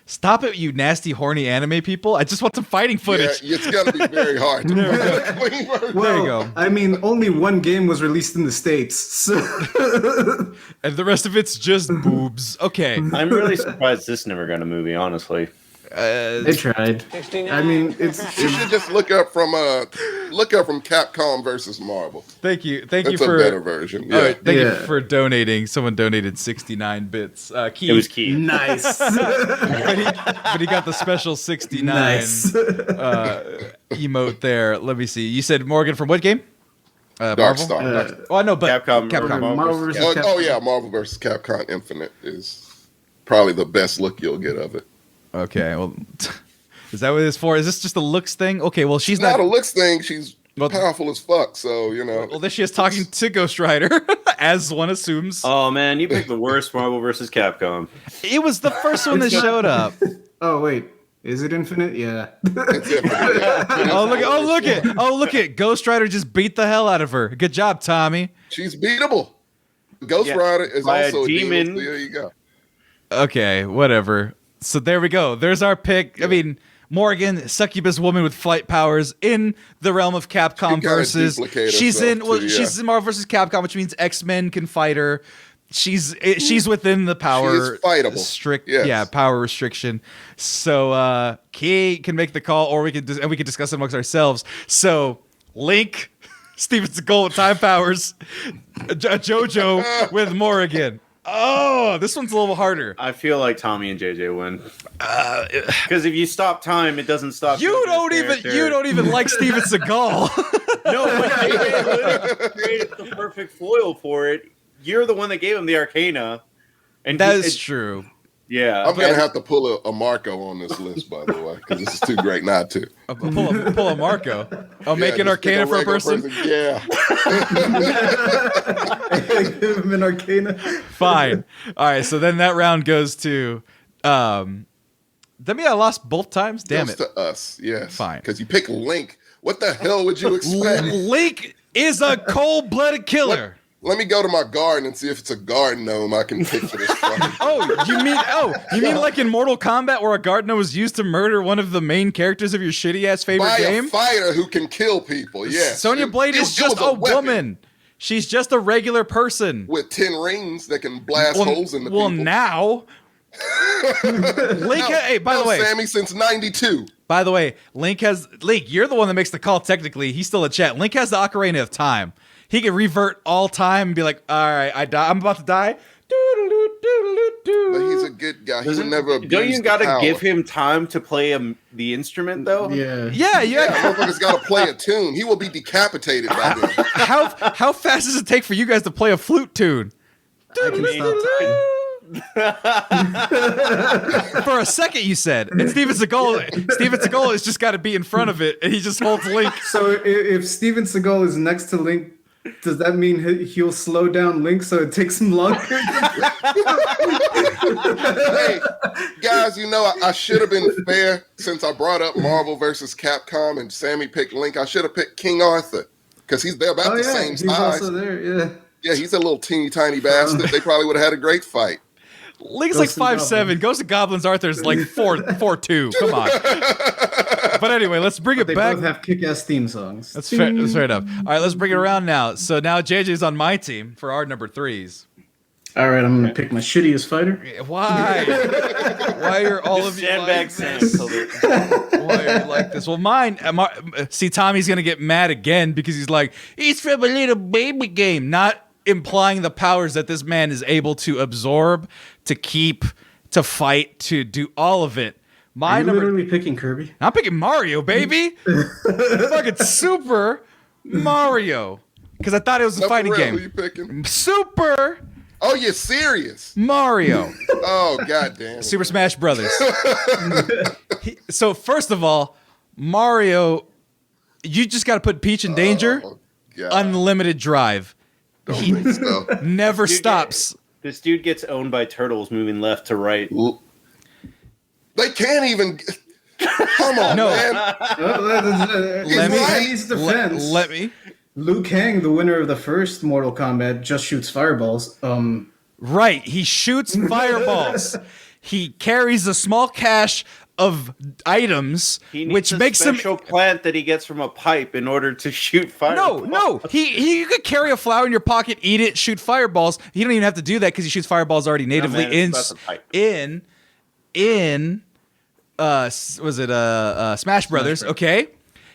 Stop it, you nasty, horny anime people! I just want some fighting footage. Yeah, it's gonna be very hard to find a clean version. There you go. I mean, only one game was released in the States. So And the rest of it's just boobs. Okay. I'm really surprised this never got a movie, honestly. they tried. I mean, You should just look up from Capcom versus Marvel. Thank you That's you a for. better version. Yeah. All right, thank you Yeah. for donating. Someone donated 69 bits. Key, It was Keith. nice. but he got the special 69 Nice. emote there. Let me see. You said Morgan from what game? Marvel. Darkstalkers. Oh, I know, but Capcom or Capcom. Marvel versus Oh, Capcom. yeah, Marvel versus Capcom Infinite is probably the best look you'll get of it. Okay, well, is that what it's for? Is this just a looks thing? Okay, well, she's It's not not. a looks thing. She's Well, powerful as fuck, so, you know. Well, there she is talking to Ghost Rider, as one assumes. Oh man, you picked the worst Marvel versus Capcom. It was the first one that showed up. Oh wait, is it Infinite? Yeah. It's Infinite, yeah. Look at Ghost Rider just beat the hell out of her. Good job, Tommy. She's beatable. Ghost Yeah, Rider is by a also a demon. demon. So there you go. Okay, whatever. So there we go. There's our pick. I mean, Morgan, succubus woman with flight powers in the realm of Capcom She kinda versus. duplicated She's herself in. Well, too, she's yeah. in Marvel versus Capcom, which means X-Men can fight her. She's within the power. She is fightable. Strict, Yes. yeah, power restriction. So Key can make the call, or we can discuss it amongst ourselves. So Link, Steven Seagal with time powers, JoJo with Morrigan. Oh, this one's a little harder. I feel like Tommy and JJ win. Because if you stop time, it doesn't stop. You don't even like Steven Seagal. No, but JJ literally created the perfect foil for it. You're the one that gave him the Arcana, and That is true. Yeah, I'm going to have to pull a Marco on this list, by the way, because this is too great not to. Pull a Marco. I'll make Yeah, an just pick Arcana for a regular person. Yeah. Give him an Arcana. Fine. All right. So then that round goes to. That mean I lost both times. Damn Goes it. to us, yes. Fine. Because you pick Link. What the hell would you expect? Link is a cold-blooded killer. Let me go to my garden and see if it's a garden gnome I can pick for this fucking. You mean like in Mortal Kombat where a guard gnome was used to murder one of the main characters of your shitty ass favorite By game? a fighter who can kill people. Yes. Sonya Blade is just a woman. She's just a regular person with 10 rings that can blast holes in the people. Well, now. Link. Hey, by the way, Sammy, since '92. By the way, Link. You're the one that makes the call. Technically, he's still in chat. Link has the Ocarina of Time. He can revert all time and be like, "All right, I'm about to die." But he's a good guy. He would never abuse. Don't you got to power. give him time to play the instrument though? Yeah. Motherfucker's got to play a tune. He will be decapitated by then. How fast does it take for you guys to play a flute tune? I can stop time. For a second, you said, and Steven Seagal has just got to be in front of it, and he just holds Link. So if Steven Seagal is next to Link, does that mean he'll slow down Link so it takes him longer? Hey, guys, I should have been fair since I brought up Marvel versus Capcom and Sammy picked Link. I should have picked King Arthur because they're about the same size. He's also there, yeah. Yeah, he's a little teeny tiny bastard. They probably would have had a great fight. Link's like 5'7". Ghost of Goblins Arthur's like 4'2". Come on. But anyway, let's bring it they back. They both have kick-ass theme songs. That's fair enough. All right, let's bring it around now. So now JJ's on my team for our number 3s. All right, I'm going to pick my shittiest fighter. Why? Why are all of you like this? Why are you like this? Well, mine. See, Tommy's going to get mad again because he's like, he's from a little baby game, not implying the powers that this man is able to absorb, to keep, to fight, to do all of it. Are you literally picking Kirby? I'm picking Mario, baby. Fucking Super Mario. Because I thought it was a fighting game. Who you picking? Super. Oh, you're serious? Mario. Oh, goddamn. Super Smash Brothers. So first of all, Mario, you just got to put Peach in danger. Unlimited drive. He never stops. This dude gets owned by turtles moving left to right. They can't even. Come on, man. Let me. Liu Kang, the winner of the first Mortal Kombat, just shoots fireballs. Right, he shoots fireballs. He carries a small cache of items, which makes him special plant that he gets from a pipe in order to shoot fireballs. No, you could carry a flower in your pocket, eat it, shoot fireballs. He don't even have to do that because he shoots fireballs already natively Smash Brothers. Okay,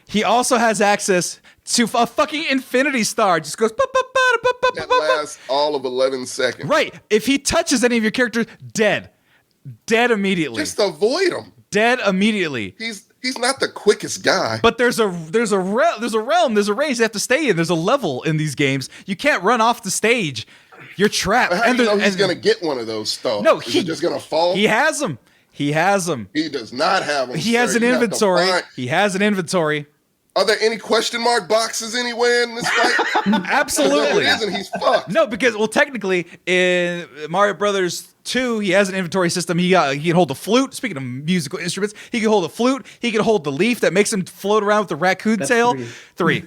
he also has access to a fucking infinity star. Just goes. That lasts all of 11 seconds. Right. If he touches any of your characters, dead immediately. Just avoid him. Dead immediately. He's not the quickest guy. But there's a realm, there's a range they have to stay in. There's a level in these games. You can't run off the stage. You're trapped. How do you know he's gonna get one of those stars? No, he's just gonna fall. He has them. He does not have them. He has an inventory. He has an inventory. Are there any question mark boxes anywhere in this fight? Absolutely. If there isn't, he's fucked. No, because technically in Mario Brothers 2, he has an inventory system. He can hold the flute. Speaking of musical instruments, he can hold the flute. He can hold the leaf that makes him float around with the raccoon tail. 3.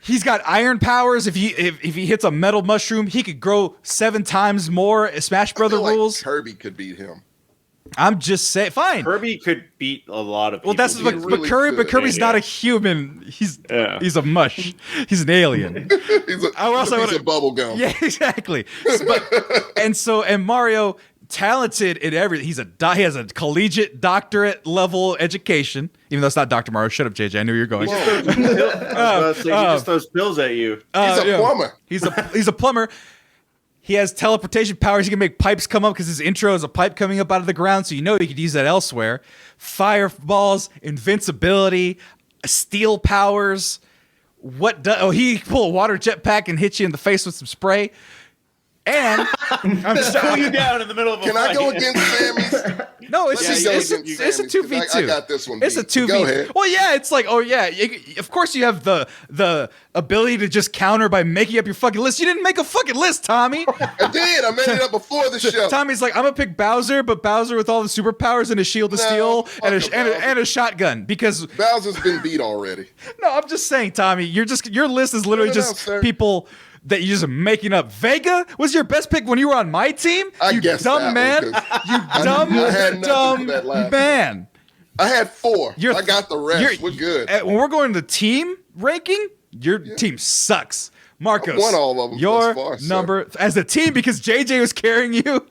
He's got iron powers. If he hits a metal mushroom, he could grow 7 times more. Smash Brother rules. Kirby could beat him. I'm just saying, fine. Kirby could beat a lot of people. Well, that's but Kirby's not a human. He's a mush. He's an alien. he's a bubble gum. Yeah, exactly. And Mario, talented in everything. He has a collegiate doctorate level education. Even though it's not Dr. Mario. Shut up, JJ. I knew you were going. He just throws pills at you. He's a plumber. He's a plumber. He has teleportation powers. He can make pipes come up because his intro is a pipe coming up out of the ground, so you know he could use that elsewhere. Fireballs, invincibility, steel powers. He can pull a water jetpack and hit you in the face with some spray. And I'm just pull you down in the middle of a fight. Can I go against Sammy's? No, it's a 2v2. I got this one. It's a 2v2. Go ahead. Well, yeah, it's like, of course you have the ability to just counter by making up your fucking list. You didn't make a fucking list, Tommy. I did. I made it up before the show. Tommy's like, I'm gonna pick Bowser, but Bowser with all the superpowers and a shield of steel and a shotgun because Bowser's been beat already. No, I'm just saying, Tommy, your list is literally people that you're just making up. Vega was your best pick when you were on my team? You guess dumb that man. one, You dumb, I had nothing for that dumb last man. I had 4. You're- I got the rest. We're good. When we're going to team ranking, your team sucks. Marcos, I've won all of them your thus far, sir. number as a team because JJ was carrying you,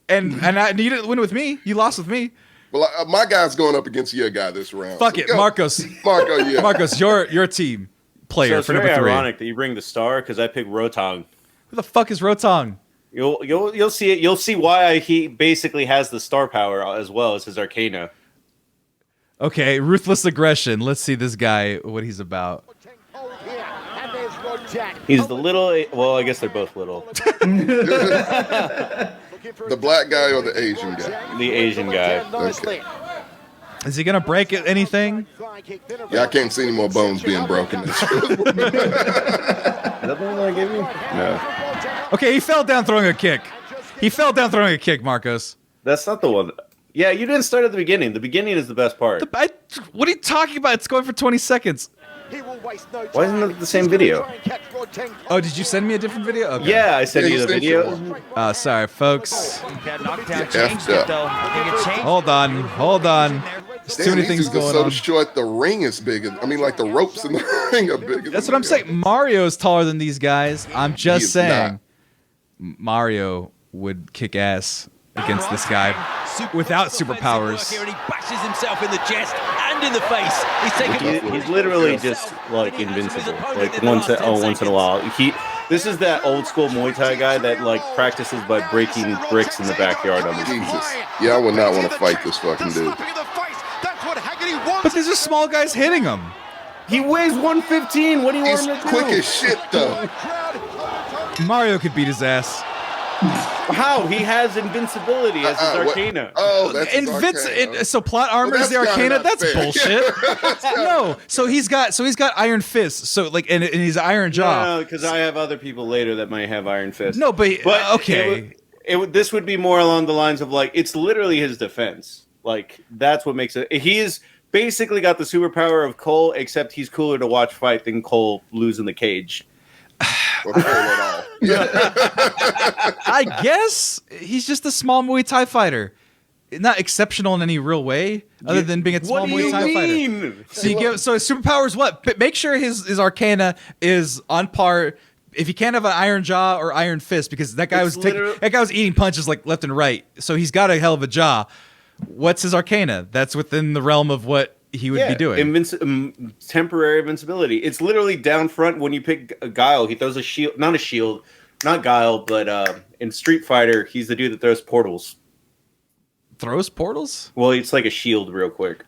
and I needed to win with me. You lost with me. Well, my guy's going up against your guy this round. Fuck So it, go. Marcos. Marco, yeah. Marcos, your team player So it's for very number 3. ironic that you bring the star because I picked Rotong. Who the fuck is Rotong? You'll see it. You'll see why he basically has the star power as well as his Arcana. Okay, ruthless aggression. Let's see this guy, what he's about. He's the little. Well, I guess they're both little. The black guy or the Asian guy? The Asian guy. Okay. Is he gonna break anything? Yeah, I can't see any more bones being broken. Is that the one I gave you? No. Okay, he fell down throwing a kick. He fell down throwing a kick, Marcos. That's not the one. Yeah, you didn't start at the beginning. The beginning is the best part. What are you talking about? It's going for 20 seconds. Why isn't it the same video? Oh, did you send me a different video? Okay. Yeah, I sent Yeah, you you the sent video. you Sorry, folks. That knockdown Yeah, changed effed it, though. I think it changed. Hold on. There's too Damn, many these things dudes are going so on. short, the ring is bigger. I mean, like the ropes in the ring are bigger. That's what I'm saying. Mario's taller than these guys. I'm He just is saying. Mario would kick ass against this guy without superpowers. Here and he bashes himself in the chest and in the face. He's taken. He's literally just like invincible. Like once in a while. This is that old school Muay Thai guy that like practices by breaking bricks in the backyard on his Jesus. Yeah, I would not want to fight this fucking dude. But these are small guys hitting him. He weighs 115. What do you He's want him to quick do? as shit, though. Mario could beat his ass. How? He has invincibility as his what- Arcana. Oh, that's his Arcana. So plot armor is that's the kinda Arcana. not That's fair. bullshit. No, so he's got Iron Fist. So like, and he's Iron Jaw. No, because I have other people later that might have Iron Fist. No, but okay. This would be more along the lines of like it's literally his defense. Like that's what makes it. He's basically got the superpower of Cole, except he's cooler to watch fight than Cole lose in the cage. Or Cole at all. Yeah. I guess he's just a small Muay Thai fighter. Not exceptional in any real way, other than being a small What do Muay you Thai fighter. mean? So his superpower is what? Make sure his Arcana is on par. If he can't have an Iron Jaw or Iron Fist, because that guy was eating punches like left and right, so he's got a hell of a jaw. What's his Arcana? That's within the realm of what he would be doing. Temporary invincibility. It's literally down front when you pick Guile. He throws a shield, not Guile, but in Street Fighter, he's the dude that throws portals. Throws portals? Well, it's like a shield, real quick.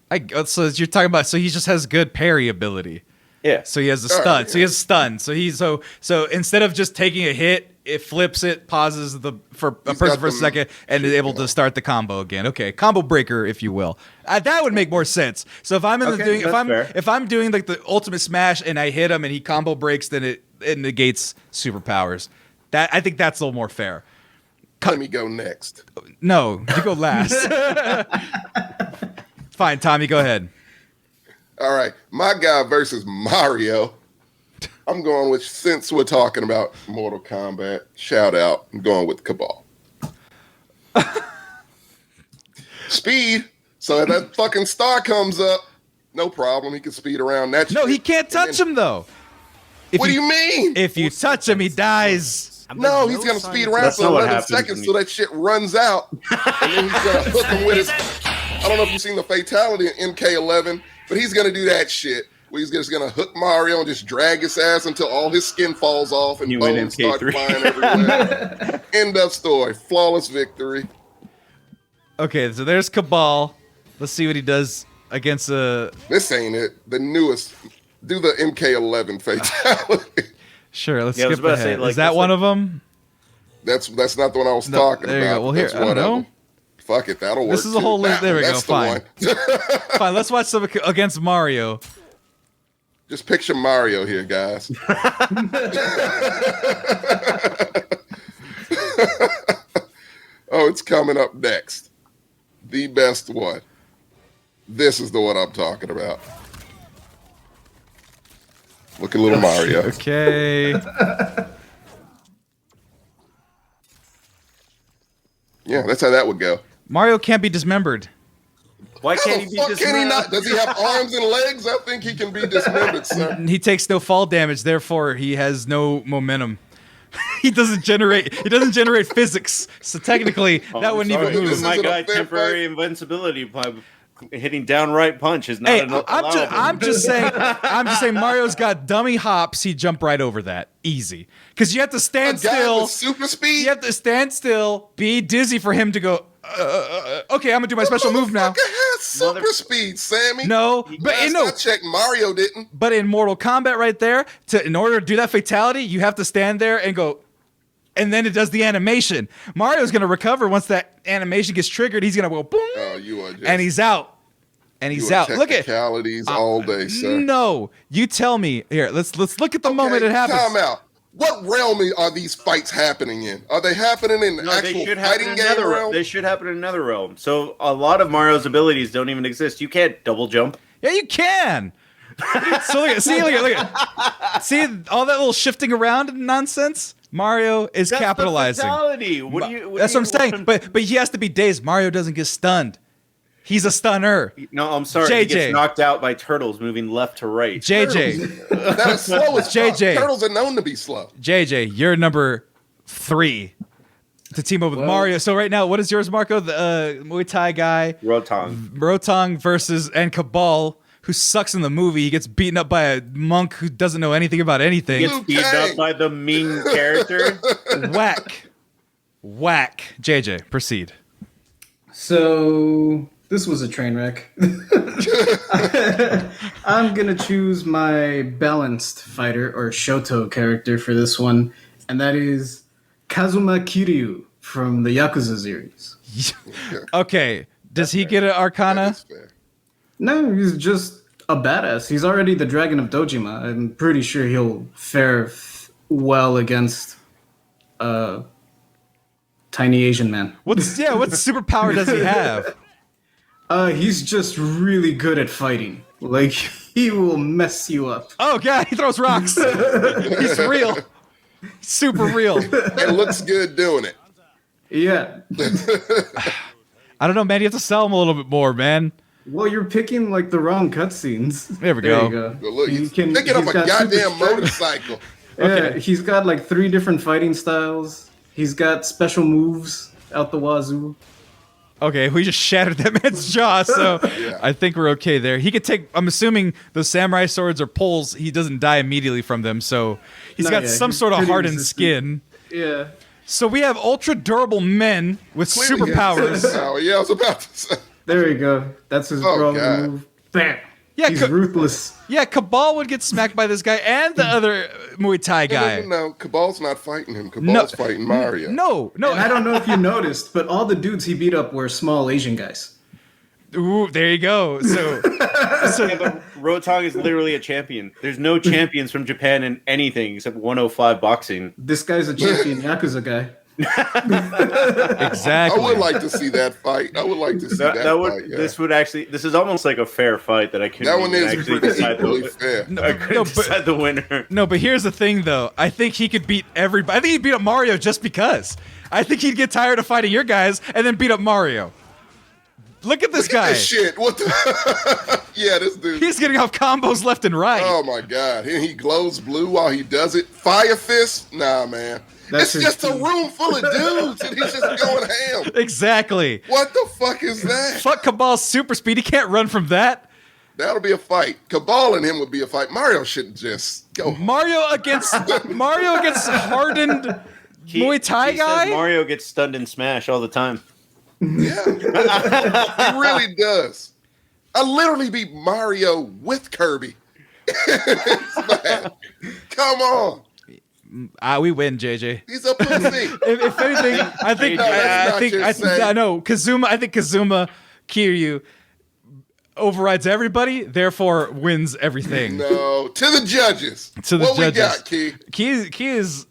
So you're talking about? So he just has good parry ability. Yeah. So he has a stun. So he has stun. So so instead of just taking a hit, it flips it, pauses for a person for a second, and is able to start the combo again. Okay, combo breaker, if you will. That would make more sense. So if I'm if I'm doing like the ultimate smash and I hit him and he combo breaks, then it negates superpowers. I think that's a little more fair. Let me go next. No, you go last. Fine, Tommy, go ahead. All right, my guy versus Mario. I'm going with, since we're talking about Mortal Kombat, shout out, I'm going with Cabal. Speed. So if that fucking star comes up, no problem. He can speed around that No, shit. he can't touch him though. What do you mean? If you touch him, he dies. No, he's gonna speed around for 11 seconds so that shit runs out, and then he's gonna hook him with his. I don't know if you've seen the fatality in MK11, but he's gonna do that shit where he's just gonna hook Mario and just drag his ass until all his skin falls off and bones start flying everywhere. End of story. Flawless victory. Okay, so there's Cabal. Let's see what he does against This ain't it. The newest. Do the MK11 fatality. Sure, let's Yeah, I was skip about to ahead. say, like, Is that that's one like- of them? That's not the one I was talking there you about. go. Well, here, That's I don't one of know. them. Fuck it, that'll work. This is a whole list. There we go. That's the Fine. one. Fine, let's watch some against Mario. Just picture Mario here, guys. Oh, it's coming up next. The best one. This is the one I'm talking about. Look at little Mario. Okay. Yeah, that's how that would go. Mario can't be dismembered. Why How can't the he be fuck can he dismembered? not? Does he have arms and legs? I think he can be dismembered, sir. He takes no fall damage, therefore he has no momentum. He doesn't generate physics, so technically that wouldn't even This move. is- My isn't a guy fair temporary invincibility by hitting downright punch is not Hey, allowable. I'm just saying Mario's got dummy hops. He'd jump right over that easy because you have to A stand guy still. with super speed. You have to stand still, be dizzy for him to go. Okay, I'm gonna do my special move now. Motherfucker has super speed, Sammy. No, but Last no. I checked, Mario didn't. But in Mortal Kombat, right there, in order to do that fatality, you have to stand there and go, and then it does the animation. Mario's gonna recover once that animation gets triggered. He's gonna go boom, Oh, you are just. and he's out. And he's out. Look at technicalities all day, sir. no. You tell me here. Let's look at the moment it happens. Time out. What realm are these fights happening in? Are they happening in No, actual they should happen fighting in game another realm? They should happen in another realm. So a lot of Mario's abilities don't even exist. You can't double jump. Yeah, you can. So look at see all that little shifting around and nonsense. Mario is That's capitalizing. The fatality. What do you? That's what I'm saying. But he has to be dazed. Mario doesn't get stunned. He's a stunner. No, I'm sorry. JJ. He gets knocked out by turtles moving left to right. JJ, That is slow as fuck. JJ. Turtles are known to be slow. JJ, you're number 3 to team up with Mario. So right now, what is yours, Marco? The Muay Thai guy, Rotong. versus and Cabal, who sucks in the movie. He gets beaten up by a monk who doesn't know anything about anything. Gets beaten up by the mean character. Whack. JJ, proceed. So this was a train wreck. I'm gonna choose my balanced fighter or Shoto character for this one, and that is Kazuma Kiryu from the Yakuza series. Okay, does he get an Arcana? That's fair. No, he's just a badass. He's already the Dragon of Dojima. I'm pretty sure he'll fare well against tiny Asian man. What superpower does he have? He's just really good at fighting. Like, he will mess you up. Oh god, he throws rocks. He's real. Super real. It looks good doing it. Yeah. I don't know, man. You have to sell him a little bit more, man. Well, you're picking, like, the wrong cutscenes. There we go. You go. But look, he's He picking up he's a got goddamn super strength. motorcycle. Yeah, he's got, like, 3 different fighting styles. He's got special moves out the wazoo. Okay, we just shattered that man's jaw, so Yeah. I think we're okay there. He could take. I'm assuming those samurai swords or poles. He doesn't die immediately from them, so he's No, got yeah, some he's sort of pretty hardened resistant. skin. Yeah. So we have ultra durable men with Clearly, yeah. superpowers. Oh, yeah, I was about to say. There you go. That's his Oh, brawling God. move. Bam. Yeah, He's ruthless. Yeah, Cabal would get smacked by this guy and the other Muay Thai guy. No, Cabal's not fighting him. Cabal's fighting Mario. No. And I don't know if you noticed, but all the dudes he beat up were small Asian guys. Ooh, there you go. So Yeah, but Rotong is literally a champion. There's no champions from Japan in anything except 105 boxing. This guy's a champion Yakuza guy. exactly. I would like to see that fight. I would like to see that, fight. Yeah. This is almost like a fair fight that I couldn't That one is actually pretty decide equally the, fair. I couldn't decide the winner. No, but here's the thing, though. I think he could beat everybody. I think he'd beat up Mario just because. I think he'd get tired of fighting your guys and then beat up Mario. Look at this guy. This shit. What the? Yeah, this dude. He's getting off combos left and right. Oh my god. He glows blue while he does it. Fire fist? Nah, man. That's It's his just a room full of dudes and he's just going ham. Exactly. What the fuck is that? Fuck Cabal's super speed. He can't run from that. That'll be a fight. Cabal and him would be a fight. Mario shouldn't just go. Mario against hardened Muay Thai He guy. says Mario gets stunned in Smash all the time. Yeah. He really does. I literally beat Mario with Kirby. It's bad. Come on. We win, JJ. He's a pussy. If anything, I think No, that's not your say. I know Kazuma. I think Kazuma Kiryu overrides everybody, therefore wins everything. No. To the judges. To the what judges. we got, Key? Key is.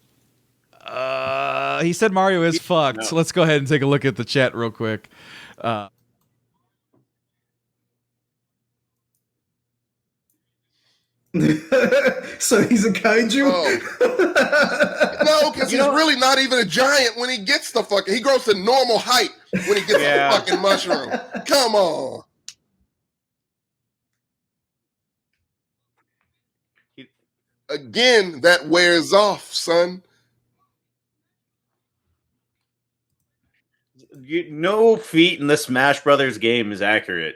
He said Mario is fucked. No. So let's go ahead and take a look at the chat real quick. So he's a kaiju? Oh. No, because he's really not even a giant when he gets the fucking. He grows to normal height when he gets a fucking mushroom. Come on. Again, that wears off, son. No feat in the Smash Brothers game is accurate.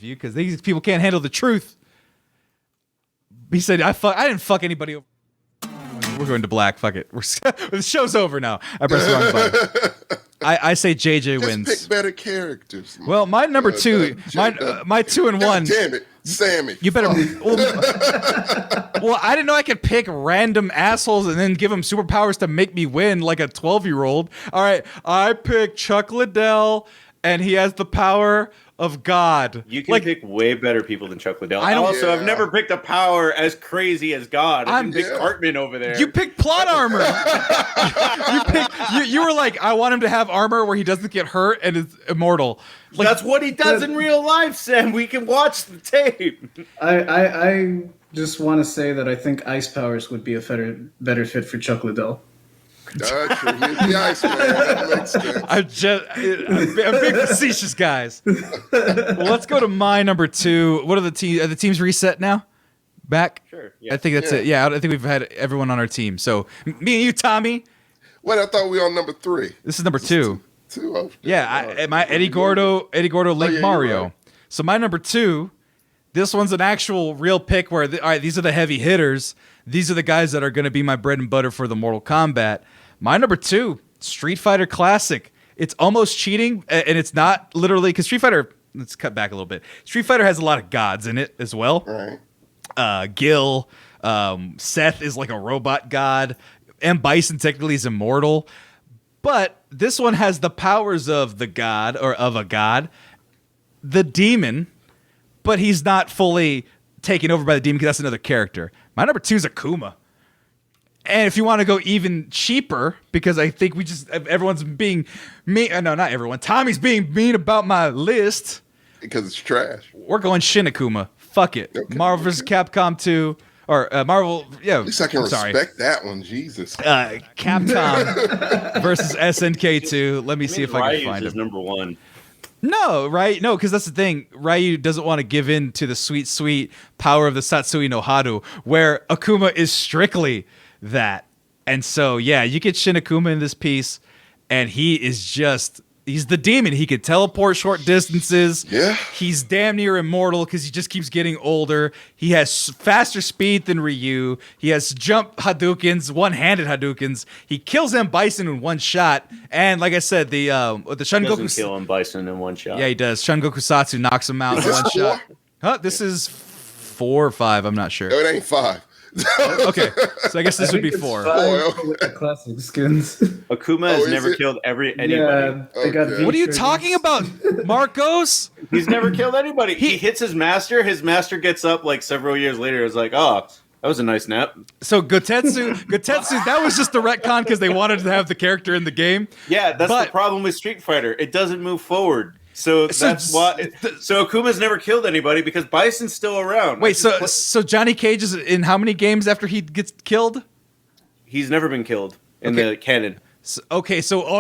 Because these people can't handle the truth. He said, I didn't fuck anybody over. We're going to black. Fuck it. The show's over now. I pressed the wrong button. I say JJ wins. Just pick better characters. Well, my number two, my 2 and 1. Damn it, Sammy. You better. Well, I didn't know I could pick random assholes and then give them superpowers to make me win like a 12-year-old. All right, I picked Chuck Liddell, and he has the power of God. You can pick way better people than Chuck Liddell. I've never picked a power as crazy as God. I can pick Cartman over there. You picked plot armor. you were like, I want him to have armor where he doesn't get hurt and is immortal. Like, that's what he does in real life, Sam. We can watch the tape. I just want to say that I think ice powers would be a better fit for Chuck Liddell. The ice man. That makes sense. I'm big facetious, guys. Well, let's go to my number 2. What are the teams? Are the teams reset now? Back? Sure. Yeah. I think that's it. Yeah, I think we've had everyone on our team. So me and you, Tommy. Wait, I thought we were on number 3. This is number 2. 2. Oh, yeah, my Eddie Gordo, Link Mario. Right. So my number 2. This one's an actual real pick where, all right, these are the heavy hitters. These are the guys that are going to be my bread and butter for the Mortal Kombat. My number 2, Street Fighter Classic. It's almost cheating, and it's not literally, because Street Fighter, let's cut back a little bit. Street Fighter has a lot of gods in it as well. Right. Gil, Seth is like a robot god, M. Bison technically is immortal. But this one has the powers of the god, or of a god, the demon, but he's not fully taken over by the demon because that's another character. My number 2 is Akuma. And if you want to go even cheaper, because I think everyone's being mean. No, not everyone. Tommy's being mean about my list. Because it's trash. We're going Shin Akuma. Fuck it. Okay, Marvel vs. Capcom 2. Or Marvel, yeah. At least I can respect that one. Jesus. Capcom versus SNK 2. Let me see if I can find it. Number 1. No, right? No, because that's the thing. Ryu doesn't want to give in to the sweet, sweet power of the Satsui no Haru, where Akuma is strictly that. And so, yeah, you get Shin Akuma in this piece, and he's the demon. He could teleport short distances. Yeah. He's damn near immortal because he just keeps getting older. He has faster speed than Ryu. He has jump Hadoukens, one-handed Hadoukens. He kills M. Bison in one shot. And like I said, the Shun Goku... doesn't kill M. Bison in one shot. Yeah, he does. Shun Goku Satsu knocks him out in one shot. Huh? This is 4 or 5. I'm not sure. No, it ain't 5. Okay, so I guess this would be 4. With the classic skins. Akuma has never killed anybody. Yeah, Okay. What are you talking about, Marcos? He's never killed anybody. He hits his master. His master gets up like several years later. It's like, oh, that was a nice nap. So Gotetsu, that was just the retcon because they wanted to have the character in the game. Yeah, that's the problem with Street Fighter. It doesn't move forward. So that's why. So Akuma's never killed anybody because Bison's still around. Wait, so Johnny Cage is in how many games after he gets killed? He's never been killed in the canon. So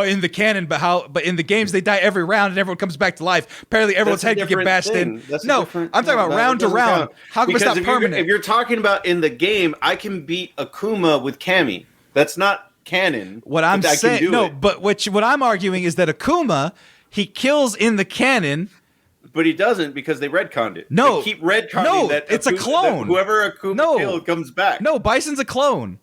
in the canon, but in the games they die every round and everyone comes back to life. Apparently everyone's head can get bashed in. No, I'm talking about round to round. How come it's not permanent? If you're talking about in the game, I can beat Akuma with Kami. That's not canon. What I'm saying, but what I'm arguing is that Akuma, he kills in the canon, but he doesn't because they retconned it. No, they keep retconning that. It's a clone. Whoever Akuma killed comes back. No, Bison's a clone.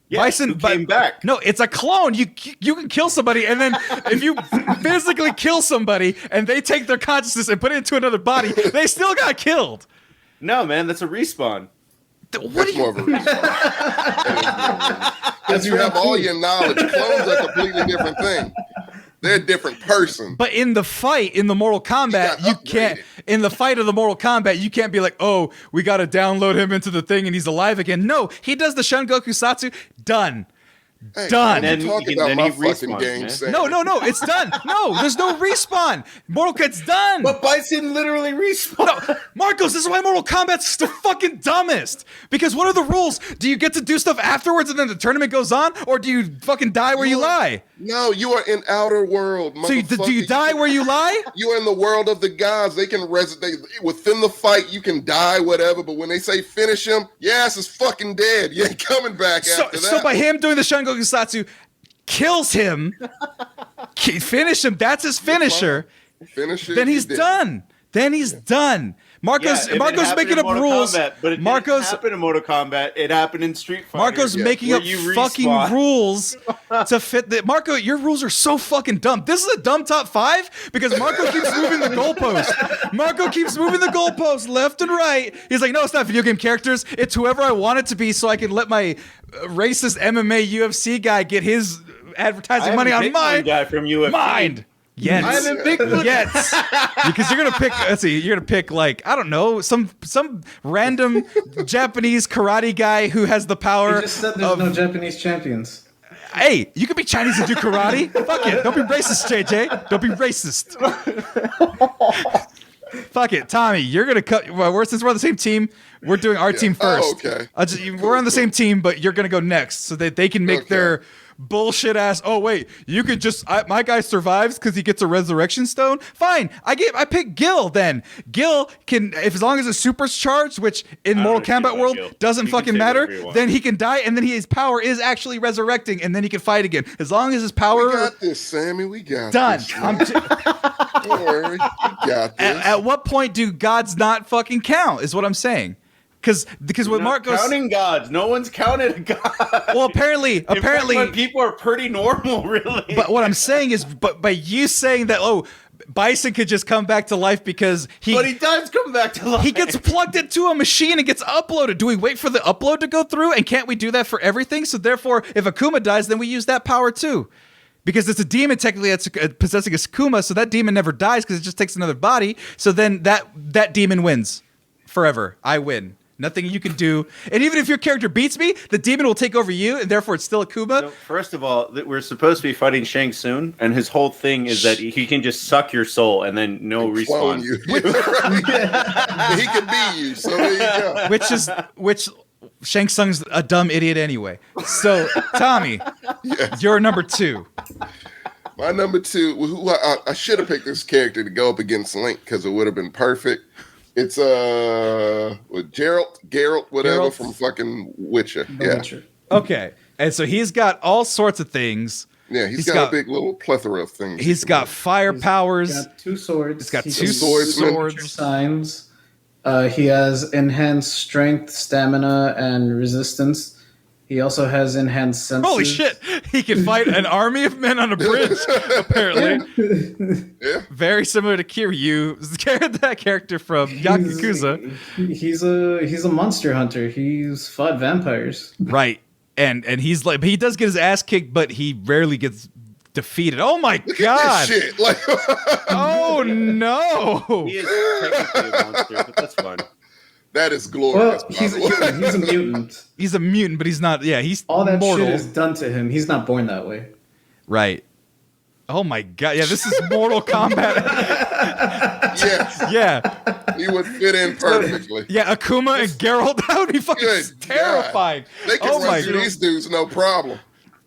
Yeah, Bison came back. No, it's a clone. You can kill somebody, and then if you physically kill somebody and they take their consciousness and put it into another body, they still got killed. No, man, that's a respawn. That's more of a respawn. Because you have all your knowledge. Clones are a completely different thing. They're a different person. But in the fight, in the Mortal Kombat, you can't. In the fight of the Mortal Kombat, you can't be like, oh, we got to download him into the thing and he's alive again. No, he does the Shun Goku Satsu. Done. Hey, Done. Don't you talk about then my he fucking respawns, game, man. Sam. No, it's done. No, there's no respawn. Mortal Kombat's done. But Bison literally respawned. No, Marcos, this is why Mortal Kombat's the fucking dumbest. Because what are the rules? Do you get to do stuff afterwards and then the tournament goes on? Or do you fucking die where you lie? No, you are in outer world, So do you die where you lie? You are in the world of the gods. They can within the fight. You can die, whatever. But when they say finish him, your ass is fucking dead. You ain't coming back after that. So by him doing the Shangoku Satsu, kills him, finish him. That's his finisher. Finish it. Then he's done. Then he's done. Marco's making up rules. Kombat, but it didn't happen in Mortal Kombat. It happened in Street Fighter. Marco's making up fucking rules to fit the Marco. Your rules are so fucking dumb. This is a dumb top 5 because Marco keeps moving the goalpost. Marco keeps moving the goalpost left and right. He's like, no, it's not video game characters. It's whoever I want it to be, so I can let my racist MMA UFC guy get his advertising money on my guy from UFC. mind. Yes. I haven't picked one. Yes. Because you're gonna pick. Let's see. You're gonna pick like I don't know some random Japanese karate guy who has the power. You just said there's no Japanese champions. Hey, you could be Chinese and do karate. Fuck it. Don't be racist, JJ. Don't be racist. Fuck it, Tommy. You're gonna cut. Well, since we're on the same team, we're doing our team first. Oh, okay. We're on the same team, but you're gonna go next so that they can make their bullshit ass. Oh wait, you could just my guy survives because he gets a resurrection stone. Fine, I pick Gil. Then Gil can, if as long as his super's charged, which in Mortal Kombat world doesn't fucking matter, then he can die, and then his power is actually resurrecting, and then he can fight again. As long as his power. We got this, Sammy. We got done. This, don't worry, we got this. At what point do gods not fucking count? Is what I'm saying. Because when Marcos counting gods, no one's counted a god. Well, apparently, when people are pretty normal, really. But what I'm saying is, but by you saying that, Bison could just come back to life because But he does come back to life. He gets plugged into a machine and gets uploaded. Do we wait for the upload to go through? And can't we do that for everything? So therefore, if Akuma dies, then we use that power too. Because it's a demon technically that's possessing a Akuma, so that demon never dies because it just takes another body. So then that demon wins forever. I win. Nothing you can do. And even if your character beats me, the demon will take over you, and therefore it's still Akuma. So first of all, we're supposed to be fighting Shang Tsung, and his whole thing is that he can just suck your soul and then no respawn. You. He can be you, so there you go. Which Shang Tsung's a dumb idiot anyway. So, Tommy, you're number 2. My number 2, who I should have picked this character to go up against Link because it would have been perfect. It's Geralt, whatever, from fucking Witcher. Witcher. Okay, and so he's got all sorts of things. Yeah, he's got a big little plethora of things. He's got fire powers. He's got 2 swords. He's got he 2 swords. Signs. He has enhanced strength, stamina, and resistance. He also has enhanced senses. Holy shit! He can fight an army of men on a bridge. Apparently, yeah. Very similar to Kiryu, that character from Yakuza. He's a monster hunter. He's fought vampires. Right, and he's like, he does get his ass kicked, but he rarely gets defeated. Oh my god! This shit. Like, oh no! He is technically a monster, but that's fine. That is glorious. Well, he's a mutant. He's a mutant, but he's not. Yeah, he's all that mortal. shit is done to him. He's not born that way. Right. Oh my god! Yeah, this is Mortal Kombat. Yes. Yeah. He would fit in perfectly. Yeah, Akuma and Geralt. That would be fucking terrifying. God. They can run through these dudes, no problem.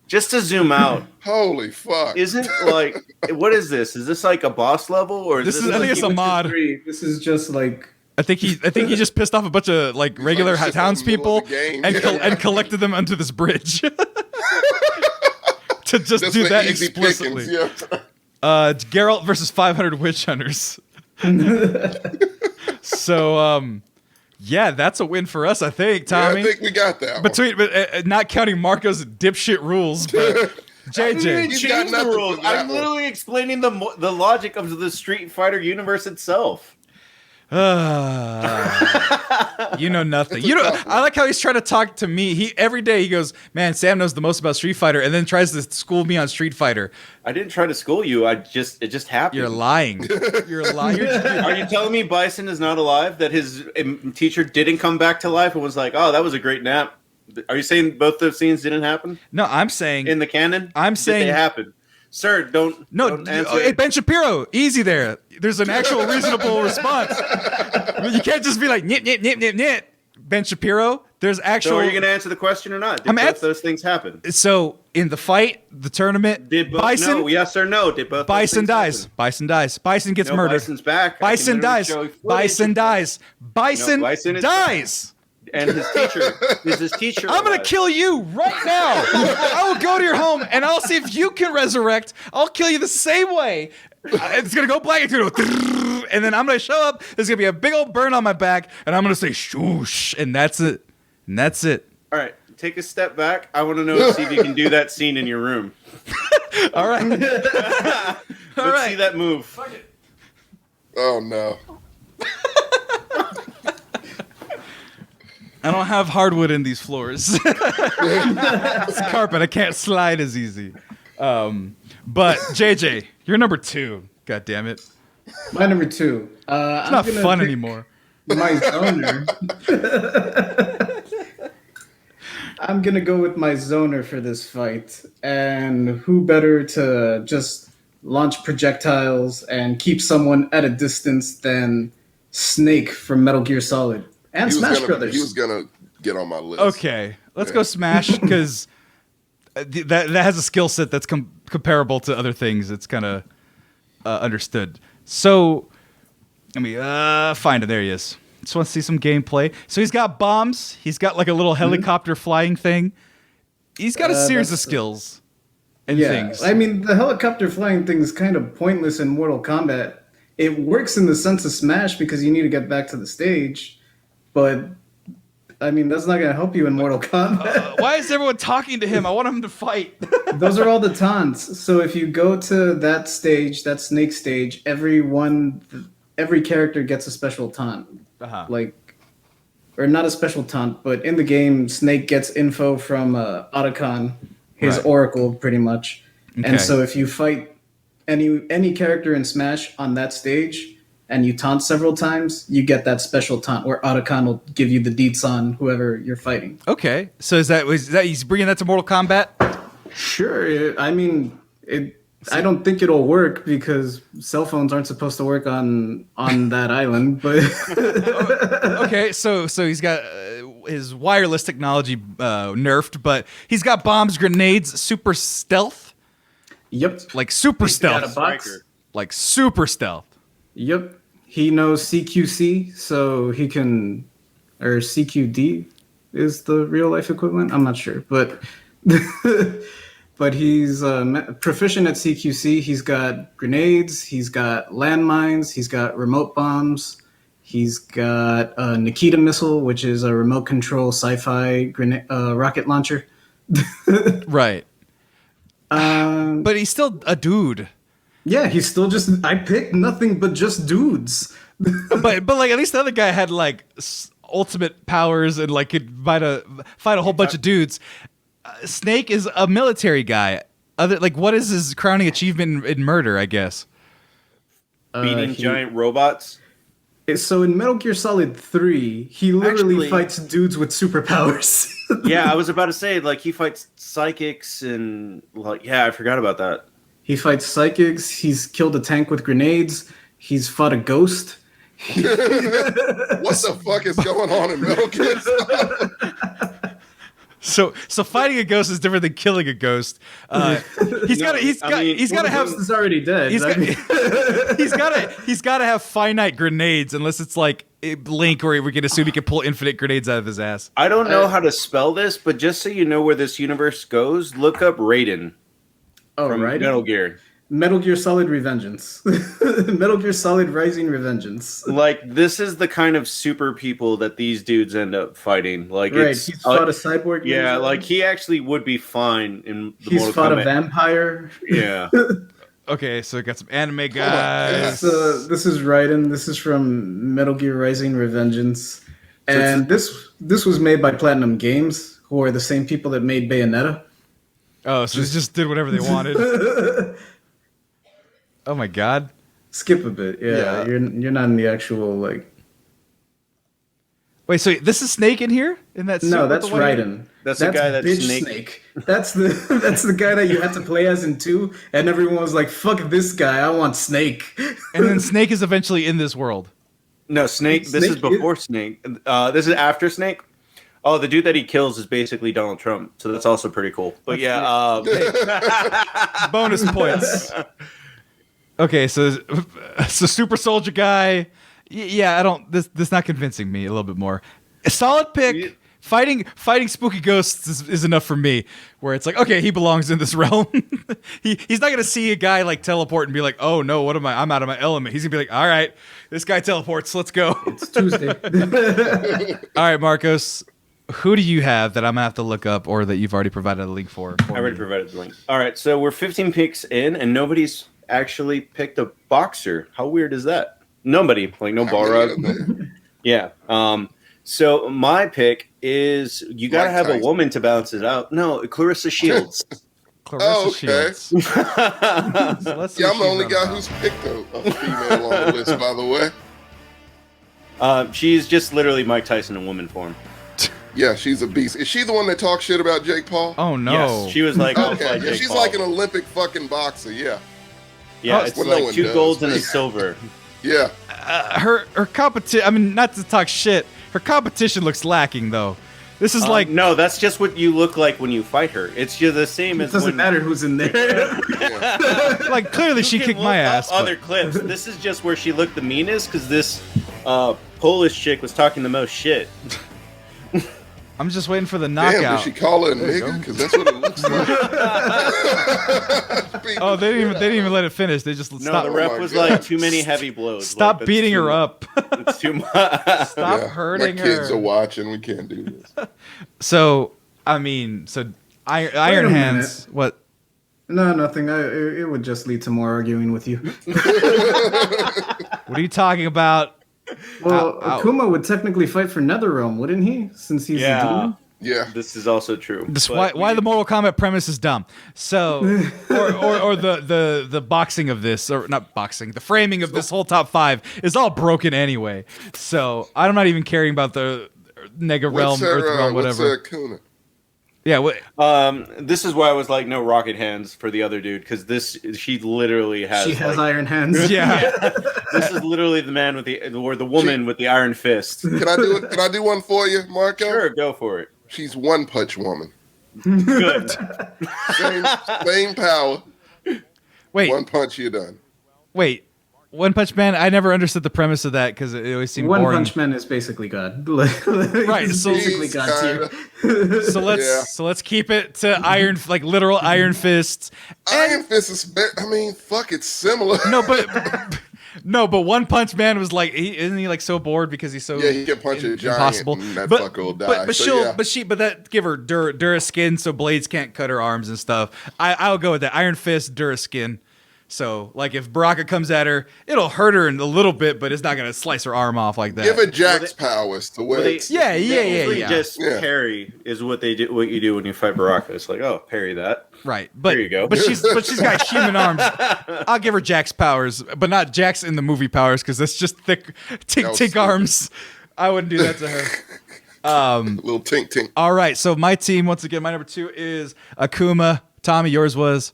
Just to zoom out. Holy fuck! Isn't like what is this? Is this like a boss level or is I think it's a mod. This is just like. I think he just pissed off a bunch of like regular townspeople and collected them onto this bridge to just do that explicitly. Pickings, Geralt versus 500 witch hunters. So yeah, that's a win for us, I think, Tommy. Yeah, I think we got that. Between not counting Marco's dipshit rules, but JJ, He's got the rules. I'm literally explaining the logic of the Street Fighter universe itself. You know nothing. I like how he's trying to talk to me. Every day he goes, "Man, Sam knows the most about Street Fighter," and then tries to school me on Street Fighter. I didn't try to school you. It just happened. You're lying. You're lying. Are you telling me Bison is not alive? That his teacher didn't come back to life and was like, "Oh, that was a great nap." Are you saying both those scenes didn't happen No, I'm saying in the canon? I'm saying they happen. Sir, don't answer. Hey, Ben Shapiro, easy there. There's an actual reasonable response. You can't just be like nit nit nit nit nit. Ben Shapiro, there's actual. So are you going to answer the question or not? Did both those things happen? So in the fight, the tournament, Bison. No, yes or no? Did both? Bison dies. Happen? Bison dies. Bison gets murdered. Bison's back. Bison dies. Bison dies. Bison dies. And his teacher is his teacher. I'm going to kill you right now. I will go to your home and I'll see if you can resurrect. I'll kill you the same way. It's going to go black. It's going to go. And then I'm going to show up. There's going to be a big old burn on my back. And I'm going to say, shoosh. And that's it. And that's it. All right. Take a step back. I want to know, see if you can do that scene in your room. All right. Let's see that move. Oh, no. I don't have hardwood in these floors. It's carpet. I can't slide as easy. But JJ, you're number 2. God damn it. My number 2. It's not fun anymore. My zoner. I'm gonna go with my zoner for this fight. And who better to just launch projectiles and keep someone at a distance than Snake from Metal Gear Solid. And Smash Brothers. He was gonna get on my list. Okay, let's go Smash because that has a skill set that's comparable to other things. It's kind of understood. So let me find it. There he is. Just want to see some gameplay. So he's got bombs. He's got like a little helicopter flying thing. He's got a series of skills and things. I mean, the helicopter flying thing is kind of pointless in Mortal Kombat. It works in the sense of Smash because you need to get back to the stage. But, I mean, that's not going to help you in Mortal Kombat. Why is everyone talking to him? I want him to fight. Those are all the taunts. So if you go to that stage, that Snake stage, every character gets a special taunt. Or not a special taunt, but in the game, Snake gets info from Otacon, his oracle, pretty much. Okay. And so if you fight any character in Smash on that stage, and you taunt several times, you get that special taunt where Otacon will give you the deets on whoever you're fighting. Okay, so is that he's bringing that to Mortal Kombat? Sure. I mean, I don't think it'll work because cell phones aren't supposed to work on that island. But okay, so he's got his wireless technology nerfed, but he's got bombs, grenades, super stealth. Yep, like super stealth. Got a box. Like super stealth. Yep. He knows CQC, so he can, or CQD is the real life equivalent. I'm not sure, but but he's proficient at CQC. He's got grenades. He's got landmines. He's got remote bombs. He's got a Nikita missile, which is a remote control sci-fi rocket launcher. Right. But he's still a dude. Yeah, he's still just. I picked nothing but just dudes. but like at least the other guy had like ultimate powers and like could fight a whole bunch of dudes. Snake is a military guy. What is his crowning achievement in murder? I guess beating giant robots. So in Metal Gear Solid 3, he literally fights dudes with superpowers. Yeah, I was about to say like he fights psychics and I forgot about that. He fights psychics. He's killed a tank with grenades. He's fought a ghost. What the fuck is going on in Metal Gear Solid? So fighting a ghost is different than killing a ghost. He's got to have. Is already dead. He's got to have finite grenades, unless it's like Link, or we can assume he can pull infinite grenades out of his ass. I don't know how to spell this, but just so you know where this universe goes, look up Raiden. From Metal Gear. Metal Gear Solid Revengeance. Metal Gear Solid Rising Revengeance. Like, this is the kind of super people that these dudes end up fighting. Like, he's fought a cyborg. Yeah, like he actually would be fine in the He's fought a vampire. Yeah. Okay, so we got some anime guys. This is Raiden. This is from Metal Gear Rising Revengeance. And this was made by Platinum Games, who are the same people that made Bayonetta. Oh, so they just did whatever they wanted. Oh my god. Skip a bit. Yeah. You're not in the actual Wait, so this is Snake in here? In that suit No, with that's the white- Raiden. That's the guy that's bitch Snake. That's the guy that you had to play as in 2, and everyone was like, "Fuck this guy, I want Snake." And then Snake is eventually in this world. No, Snake. This is Snake before Snake. This is after Snake. Oh, the dude that he kills is basically Donald Trump. So that's also pretty cool. But yeah, Bonus points. Okay, so Super Soldier guy. Yeah, I don't. This not convincing me a little bit more. A solid pick. Fighting spooky ghosts is enough for me. Where it's like, okay, he belongs in this realm. He's not gonna see a guy like teleport and be like, oh no, what am I? I'm out of my element. He's gonna be like, all right, this guy teleports. Let's go. It's Tuesday. All right, Marcos. Who do you have that I'm gonna have to look up, or that you've already provided a link for? I already provided the link. All right, so we're 15 picks in, and nobody's actually picked a boxer. How weird is that? Nobody, like no Balrog. Yeah. So my pick is you gotta have a woman to balance it out. No, Clarissa Shields. Clarissa Shields. So let's see Yeah, what I'm the only she's guy about. who's picked a female on the list, by the way. She's just literally Mike Tyson in woman form. Yeah, she's a beast. Is she the one that talks shit about Jake Paul? Oh no. Yes, she was like, I'll Okay, fight yeah, Jake she's Paul. like an Olympic fucking boxer. Yeah, Yeah, it's well, no like one 2 does, golds and a but- silver. yeah. Her competition. I mean, not to talk shit. Her competition looks lacking though. This is like No, that's just what you look like when you fight her. It's just the same It as doesn't when matter who's in there. like clearly she You can kicked my look up ass. but- Other clips. This is just where she looked the meanest because this Polish chick was talking the most shit. I'm just waiting for the Damn, did knockout. she call her a nigga? Because that's what it looks like. Oh, they didn't even let it finish. They just No, stopped. the ref my was God. like too many heavy blows. Stop Like, that's beating too her much. up. It's too much. Stop Yeah, hurting my kids her. are watching. We can't do this. So I mean, so Iron a Hands. minute. What? No, nothing. It would just lead to more arguing with you. What are you talking about? Well, Ow. Akuma would technically fight for NetherRealm, wouldn't he? Since he's a Yeah. demon. Yeah. This is also true. This But why the Mortal Kombat premise is dumb. So, or the boxing of this, or not boxing, the framing of this whole top 5 is all broken anyway. So I'm not even caring about the Nega Realm, Earth Realm, whatever. What's Kuna? Yeah, This is why I was like, no rocket hands for the other dude because she literally has. She has like, iron hands. yeah. This is literally the man with the woman with the iron fist. Can I do it? Can I do one for you, Marco? Sure, go for it. She's One Punch Woman. Good. Same power. Wait, One punch, you're done. wait. One Punch Man. I never understood the premise of that because it always seemed One boring. Punch Man is basically God. Right, He's so- basically He's God tier. kinda- So let's keep it to iron, like literal iron fists. Iron Fist is. Fuck, it's similar. No, but One Punch Man was like, isn't he like so bored because he's so Yeah, he can punch a giant impossible. and that fucker will die. But So, but that give her Dura skin so blades can't cut her arms and stuff. I'll go with that. Iron Fist, Dura skin. So like if Baraka comes at her, it'll hurt her in a little bit, but it's not gonna slice her arm off like that. Give her Jack's powers to where it's. Yeah. Usually just Yeah. parry is what they do. What you do when you fight Baraka. It's like, oh, parry that. Right, but There you go. But she's got human arms. I'll give her Jack's powers, but not Jack's in the movie powers because that's just thick, That tink was tink stupid. arms. I wouldn't do that to her. Little tink tink. All right, so my team once again, my number 2 is Akuma. Tommy, yours was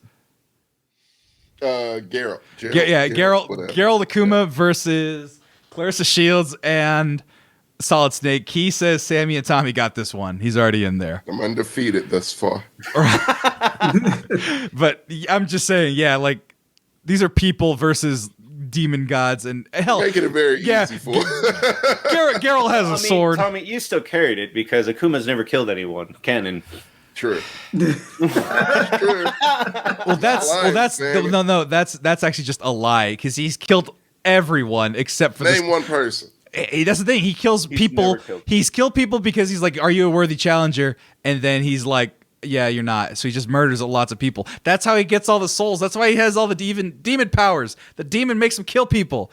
Geralt. Geralt whatever. Akuma versus Clarissa Shields and Solid Snake. He says Sammy and Tommy got this one. He's already in there. I'm undefeated thus far. But I'm just saying, yeah, like these are people versus demon gods, and hell, Making it very yeah, easy for. Geralt has a sword. Tommy, you still carried it because Akuma's never killed anyone. Canon. True. True. Well, that's Sammy. no, that's actually just a lie because he's killed everyone except for this. Name one person. That's the thing. He kills people. never killed. He's killed people because he's like, "Are you a worthy challenger?" And then he's like, "Yeah, you're not." So he just murders lots of people. That's how he gets all the souls. That's why he has all the demon powers. The demon makes him kill people.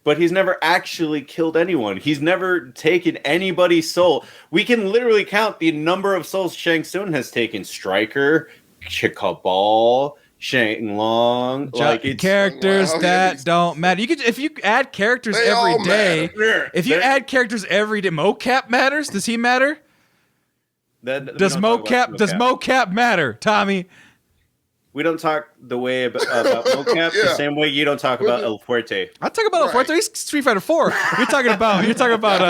But he's never actually killed anyone. He's never taken anybody's soul. We can literally count the number of souls Shang Tsung has taken. Striker, Cabal. Shang Long. Like it's characters that don't matter. You could if you add characters every day. If you add characters every day, mocap matters. Does he matter? Does mocap matter, Tommy? We don't talk the way about mocap the same way you don't talk about El Fuerte. I talk about El Fuerte. He's Street Fighter 4. You're talking about you're talking about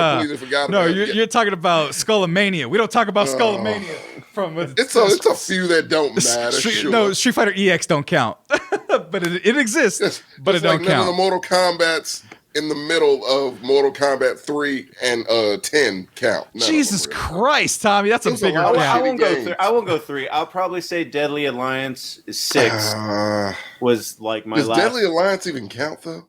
Skullomania. We don't talk about Skullomania. It's a few that don't matter. No, Street Fighter EX don't count, but it exists. But it don't count. None of the Mortal Kombats in the middle of Mortal Kombat 3 and 10 count. Jesus Christ, Tommy, that's a bigger gap. I won't go 3. I'll probably say Deadly Alliance is 6. Was like my last. Does Deadly Alliance even count though?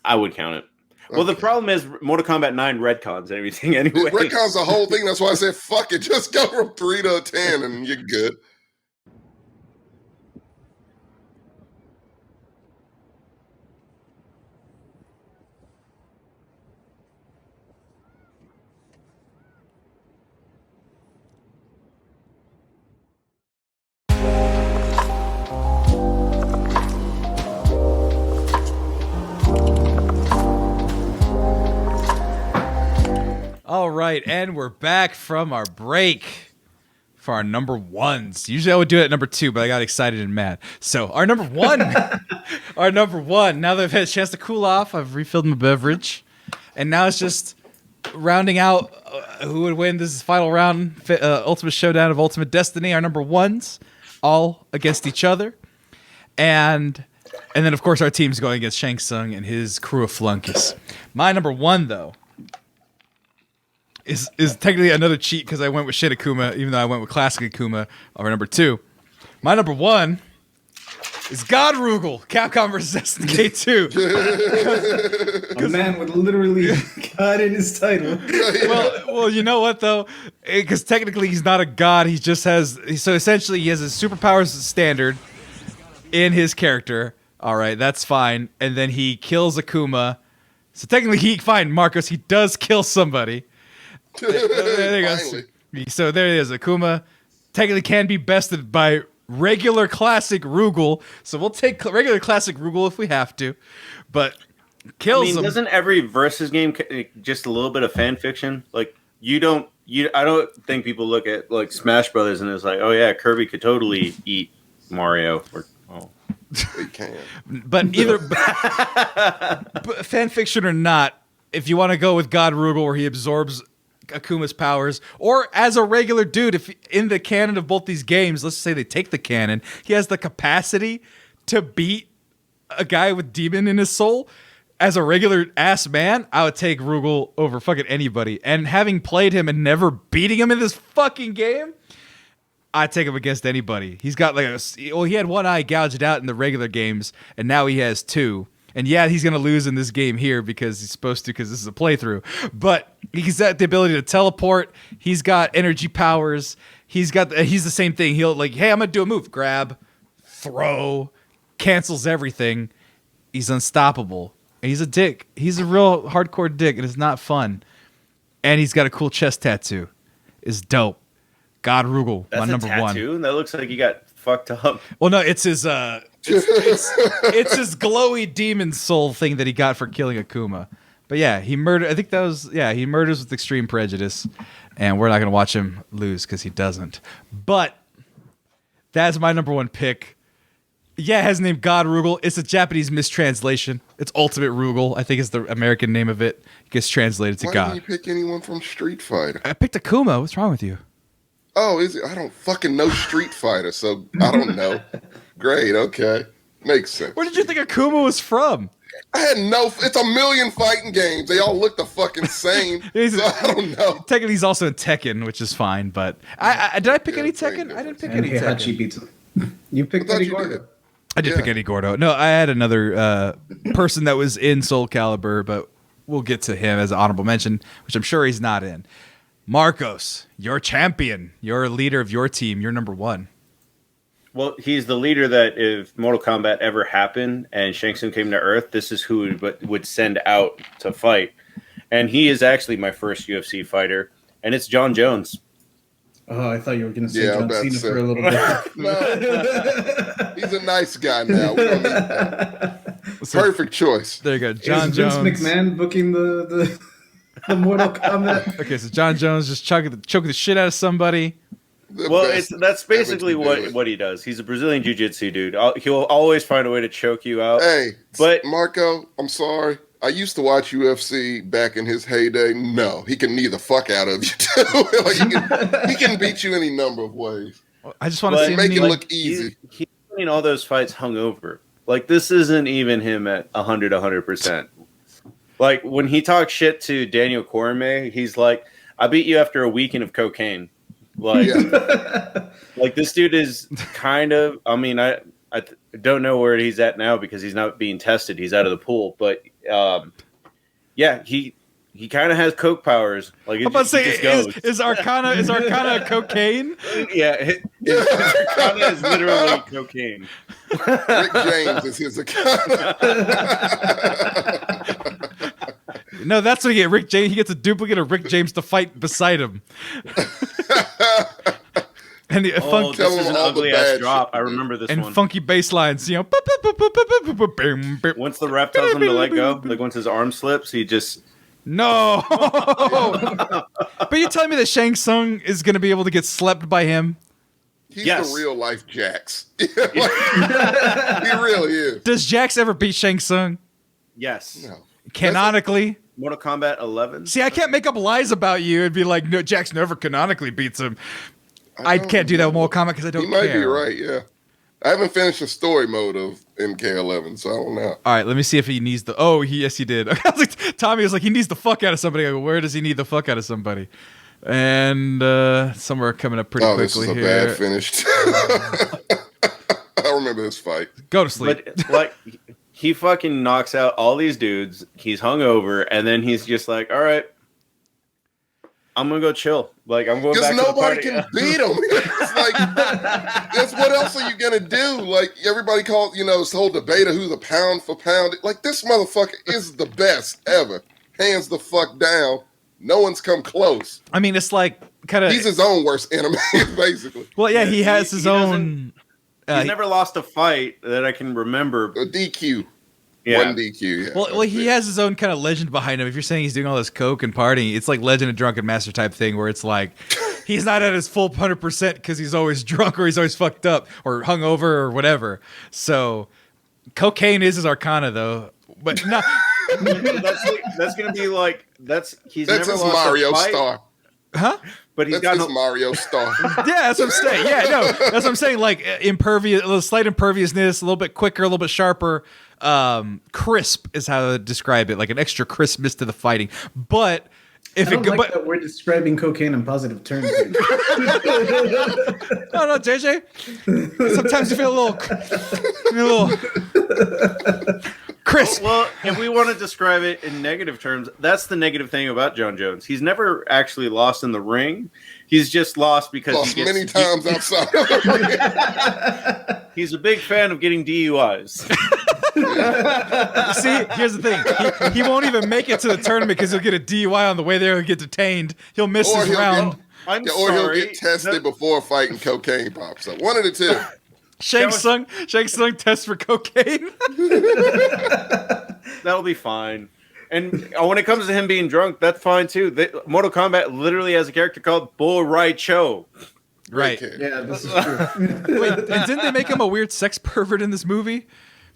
I would count it. Well, the problem is Mortal Kombat 9 retcons everything anyway. Retcons the whole thing. That's why I said fuck it. Just go from 3 to 10 and you're good. All right, and we're back from our break for our number ones. Usually I would do it at number 2, but I got excited and mad. So our number one, now that I've had a chance to cool off, I've refilled my beverage, and now it's just rounding out who would win this final round, Ultimate Showdown of Ultimate Destiny. Our number ones, all against each other, and then of course our team's going against Shang Tsung and his crew of flunkies. My number 1 though is technically another cheat because I went with Shin Akuma, even though I went with Classic Akuma over number 2. My number 1 is God Rugal, Capcom vs. SNK 2. A man with literally God in his title. Well, you know what though? Because technically he's not a god. He just has. So essentially, he has his superpowers standard in his character. All right, that's fine. And then he kills Akuma. So technically, Marcos. He does kill somebody. There you go. So there it is. Akuma technically can be bested by regular classic Rugal. So we'll take regular classic Rugal if we have to, but kills him. Doesn't every versus game just a little bit of fan fiction? Like I don't think people look at like Smash Brothers and it's like, oh yeah, Kirby could totally eat Mario. He can. But either but fan fiction or not, if you want to go with God Rugal where he absorbs Akuma's powers, or as a regular dude, if in the canon of both these games, let's say they take the canon, he has the capacity to beat a guy with demon in his soul. As a regular ass man, I would take Rugal over fucking anybody. And having played him and never beating him in this fucking game, I'd take him against anybody. He's got he had one eye gouged out in the regular games, and now he has 2. And yeah, he's going to lose in this game here because he's supposed to, because this is a playthrough. But he's got the ability to teleport. He's got energy powers. He's the same thing. He'll hey, I'm going to do a move. Grab, throw, cancels everything. He's unstoppable. And he's a dick. He's a real hardcore dick, and it's not fun. And he's got a cool chest tattoo. It's dope. God Rugal, my number 1. Tattoo? That looks like he got fucked up. Well, no, it's his it's his glowy demon soul thing that he got for killing Akuma. But yeah, he murdered. I think that was he murders with extreme prejudice, and we're not gonna watch him lose because he doesn't. But that's my number 1 pick. Yeah, it has the name God Rugal. It's a Japanese mistranslation. It's Ultimate Rugal, I think is the American name of it. It gets translated to God. Why didn't you pick anyone from Street Fighter? I picked Akuma. What's wrong with you? Oh, is it? I don't fucking know Street Fighter, so I don't know. Great, okay. Makes sense. Where did you think Akuma was from? I had it's a million fighting games. They all look the fucking same. So I don't know. Technically, he's also in Tekken, which is fine, but did I pick any Tekken? I didn't pick any Tekken. Beats him. You picked Eddie Gordo. I did pick Eddie Gordo. No, I had another person that was in Soul Calibur, but we'll get to him as an honorable mention, which I'm sure he's not in. Marcos, your champion, you're a leader of your team. You're number 1. Well, he's the leader that if Mortal Kombat ever happened and Shang Tsung came to Earth, this is who would send out to fight. And he is actually my first UFC fighter, and it's John Jones. Oh, I thought you were going to say Yeah, John Cena for a little bit. No, he's a nice guy now. We don't need that. Perfect choice. There you go. John Is Jones. Vince McMahon booking the Mortal Kombat? Okay, so John Jones just choking the shit out of somebody. That's basically what he does. He's a Brazilian jiu-jitsu dude. He'll always find a way to choke you out. Hey, but Marco, I'm sorry. I used to watch UFC back in his heyday. No, he can knee the fuck out of you too. Like he can beat you any number of ways. I just want to see him make it look easy. He's winning all those fights hungover. Like this isn't even him at 100%. Like when he talks shit to Daniel Cormier, he's like, "I beat you after a weekend of cocaine." Like, like this dude is kind of. I mean, I don't know where he's at now because he's not being tested. He's out of the pool, but yeah, he kind of has coke powers. Like I'm about to say, is Arcana cocaine? Yeah, his Arcana is literally cocaine. Rick James is his Arcana. No, that's what he gets. Rick James. He gets a duplicate of Rick James to fight beside him. And this is an ugly ass drop. I remember this and one. Funky bass lines, you know. Once the ref tells him to let go, like once his arm slips, he just no. But you're telling me that Shang Tsung is going to be able to get slept by him? He's the real life Jax. He really is. Does Jax ever beat Shang Tsung? Yes. No. Canonically. Mortal Kombat 11. See, I can't make up lies about you and be like, no, Jax never canonically beats him. I can't do that with Mortal Kombat because I don't care. He might be right, yeah. I haven't finished the story mode of MK11, so I don't know. All right, let me see if he needs the... Oh, yes, he did. I was like, Tommy was like, he needs the fuck out of somebody. I go, where does he need the fuck out of somebody? And somewhere coming up pretty quickly here. This is a bad finish. I remember this fight. Go to sleep. But, like, he fucking knocks out all these dudes. He's hungover, and then he's just like, all right, I'm going to go chill. Like, I'm going back to the party. Because nobody can beat him. It's like, that's what else are you going to do? Like, everybody called, this whole debate of who's a pound for pound. Like, this motherfucker is the best ever. Hands the fuck down. No one's come close. I mean, it's like kind of... He's his own worst enemy, basically. Well, yeah, he has his own... He's never lost a fight that I can remember. A DQ. Yeah. One DQ, yeah. Well, he has his own kind of legend behind him. If you're saying he's doing all this coke and partying, it's like Legend of Drunken Master type thing where it's like he's not at his full 100% because he's always drunk or he's always fucked up or hungover or whatever. So cocaine is his Arcana, though. But not... that's going to be like... That's his never lost Mario a fight. Star. Huh? But he's got his Mario Star. Yeah, that's what I'm saying. Yeah, no, that's what I'm saying. Like impervious, a little slight imperviousness, a little bit quicker, a little bit sharper. Crisp is how to describe it, like an extra crispness to the fighting. But if I don't like that we're describing cocaine in positive terms. No, JJ. Sometimes you feel a little crisp. Well, if we want to describe it in negative terms, that's the negative thing about John Jones. He's never actually lost in the ring. He's just lost because many times outside. He's a big fan of getting DUIs. See, here's the thing. He won't even make it to the tournament because he'll get a DUI on the way there. He'll get detained. He'll miss his round. He'll get tested before a fight and cocaine pops up. One of the two. Shang Tsung tests for cocaine. That'll be fine. And when it comes to him being drunk, that's fine too. Mortal Kombat literally has a character called Bo Rai Cho. Right. Yeah, this is true. Wait, and didn't they make him a weird sex pervert in this movie?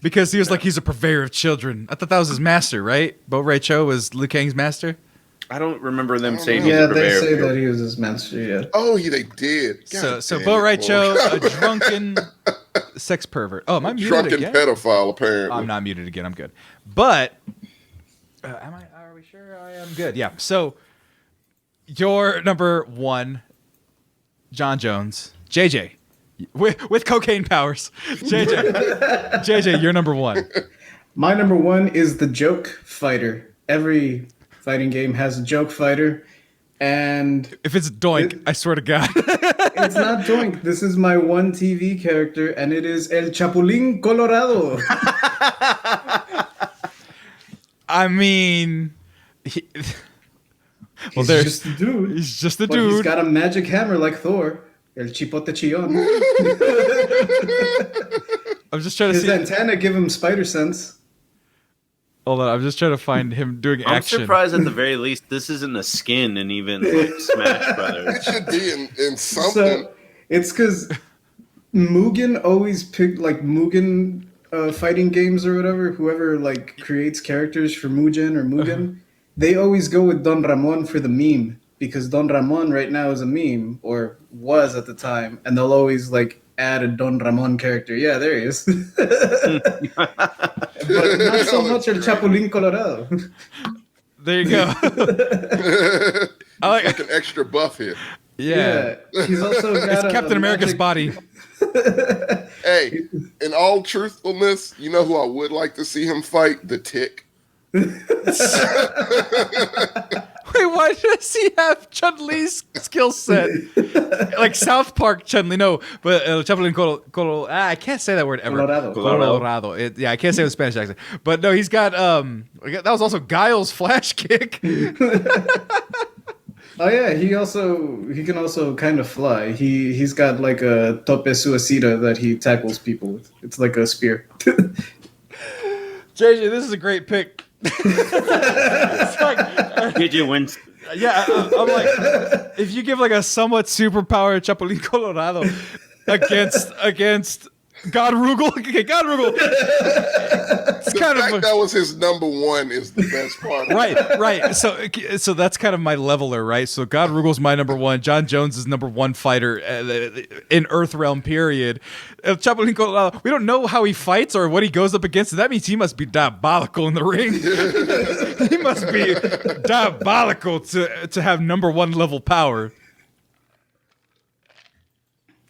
Because he was like, he's a purveyor of children. I thought that was his master, right? Bo Rai Cho was Liu Kang's master? I don't remember them saying yeah, they say that he was his master, yeah. Oh, they did. So Bo Rai Cho, a drunken sex pervert. Oh, am I muted drunken again? pedophile, apparently. I'm not muted again. I'm good. But, are we sure I am good? Yeah. So, your number one, John Jones. JJ, with cocaine powers. JJ, you're number one. My number one is the joke fighter. Every fighting game has a joke fighter, and if it's Doink, I swear to God. It's not Doink. This is my one TV character, and it is El Chapulín Colorado. I mean, He's just a dude. He's just a But dude. he's got a magic hammer like Thor. El Chipote Chillon. I'm just trying to His see. antenna give him spider sense. Hold on, I'm just trying to find him doing I'm action. surprised at the very least this isn't a skin in even like Smash It Brothers. should be in something. So it's because Mugen always picked like Mugen fighting games or whatever. Whoever like creates characters for Mugen or Mugen, they always go with Don Ramon for the meme because Don Ramon right now is a meme or was at the time, and they'll always like add a Don Ramon character. Yeah, there he is. But not so much El Chapulín Colorado. There you go. I Like an extra buff here. Yeah. He's also got It's Captain America's magic- body. Hey, in all truthfulness, you know who I would like to see him fight? The Tick. Wait, why does he have Chun-Li's skill set? Like South Park Chun-Li, no, but Chapulín I can't say that word ever. Colorado. Yeah, I can't say it with Spanish accent. But no, he's got that was also Guile's flash kick. Oh yeah, he can also kind of fly. He's got like a tope suicida that he tackles people with. It's like a spear. JJ, this is a great pick. It's like, Did you win? yeah, I'm like, if you give like a somewhat superpowered Chapulín Colorado against God Rugal, okay, God Rugal. It's The kind fact of that was his number one is the best part. right. So that's kind of my leveler, right? So God Rugal's my number one. John Jones is number one fighter in Earthrealm. Period. Chapulín Colorado. We don't know how he fights or what he goes up against. So that means he must be diabolical in the ring. He must be diabolical to have number one level power.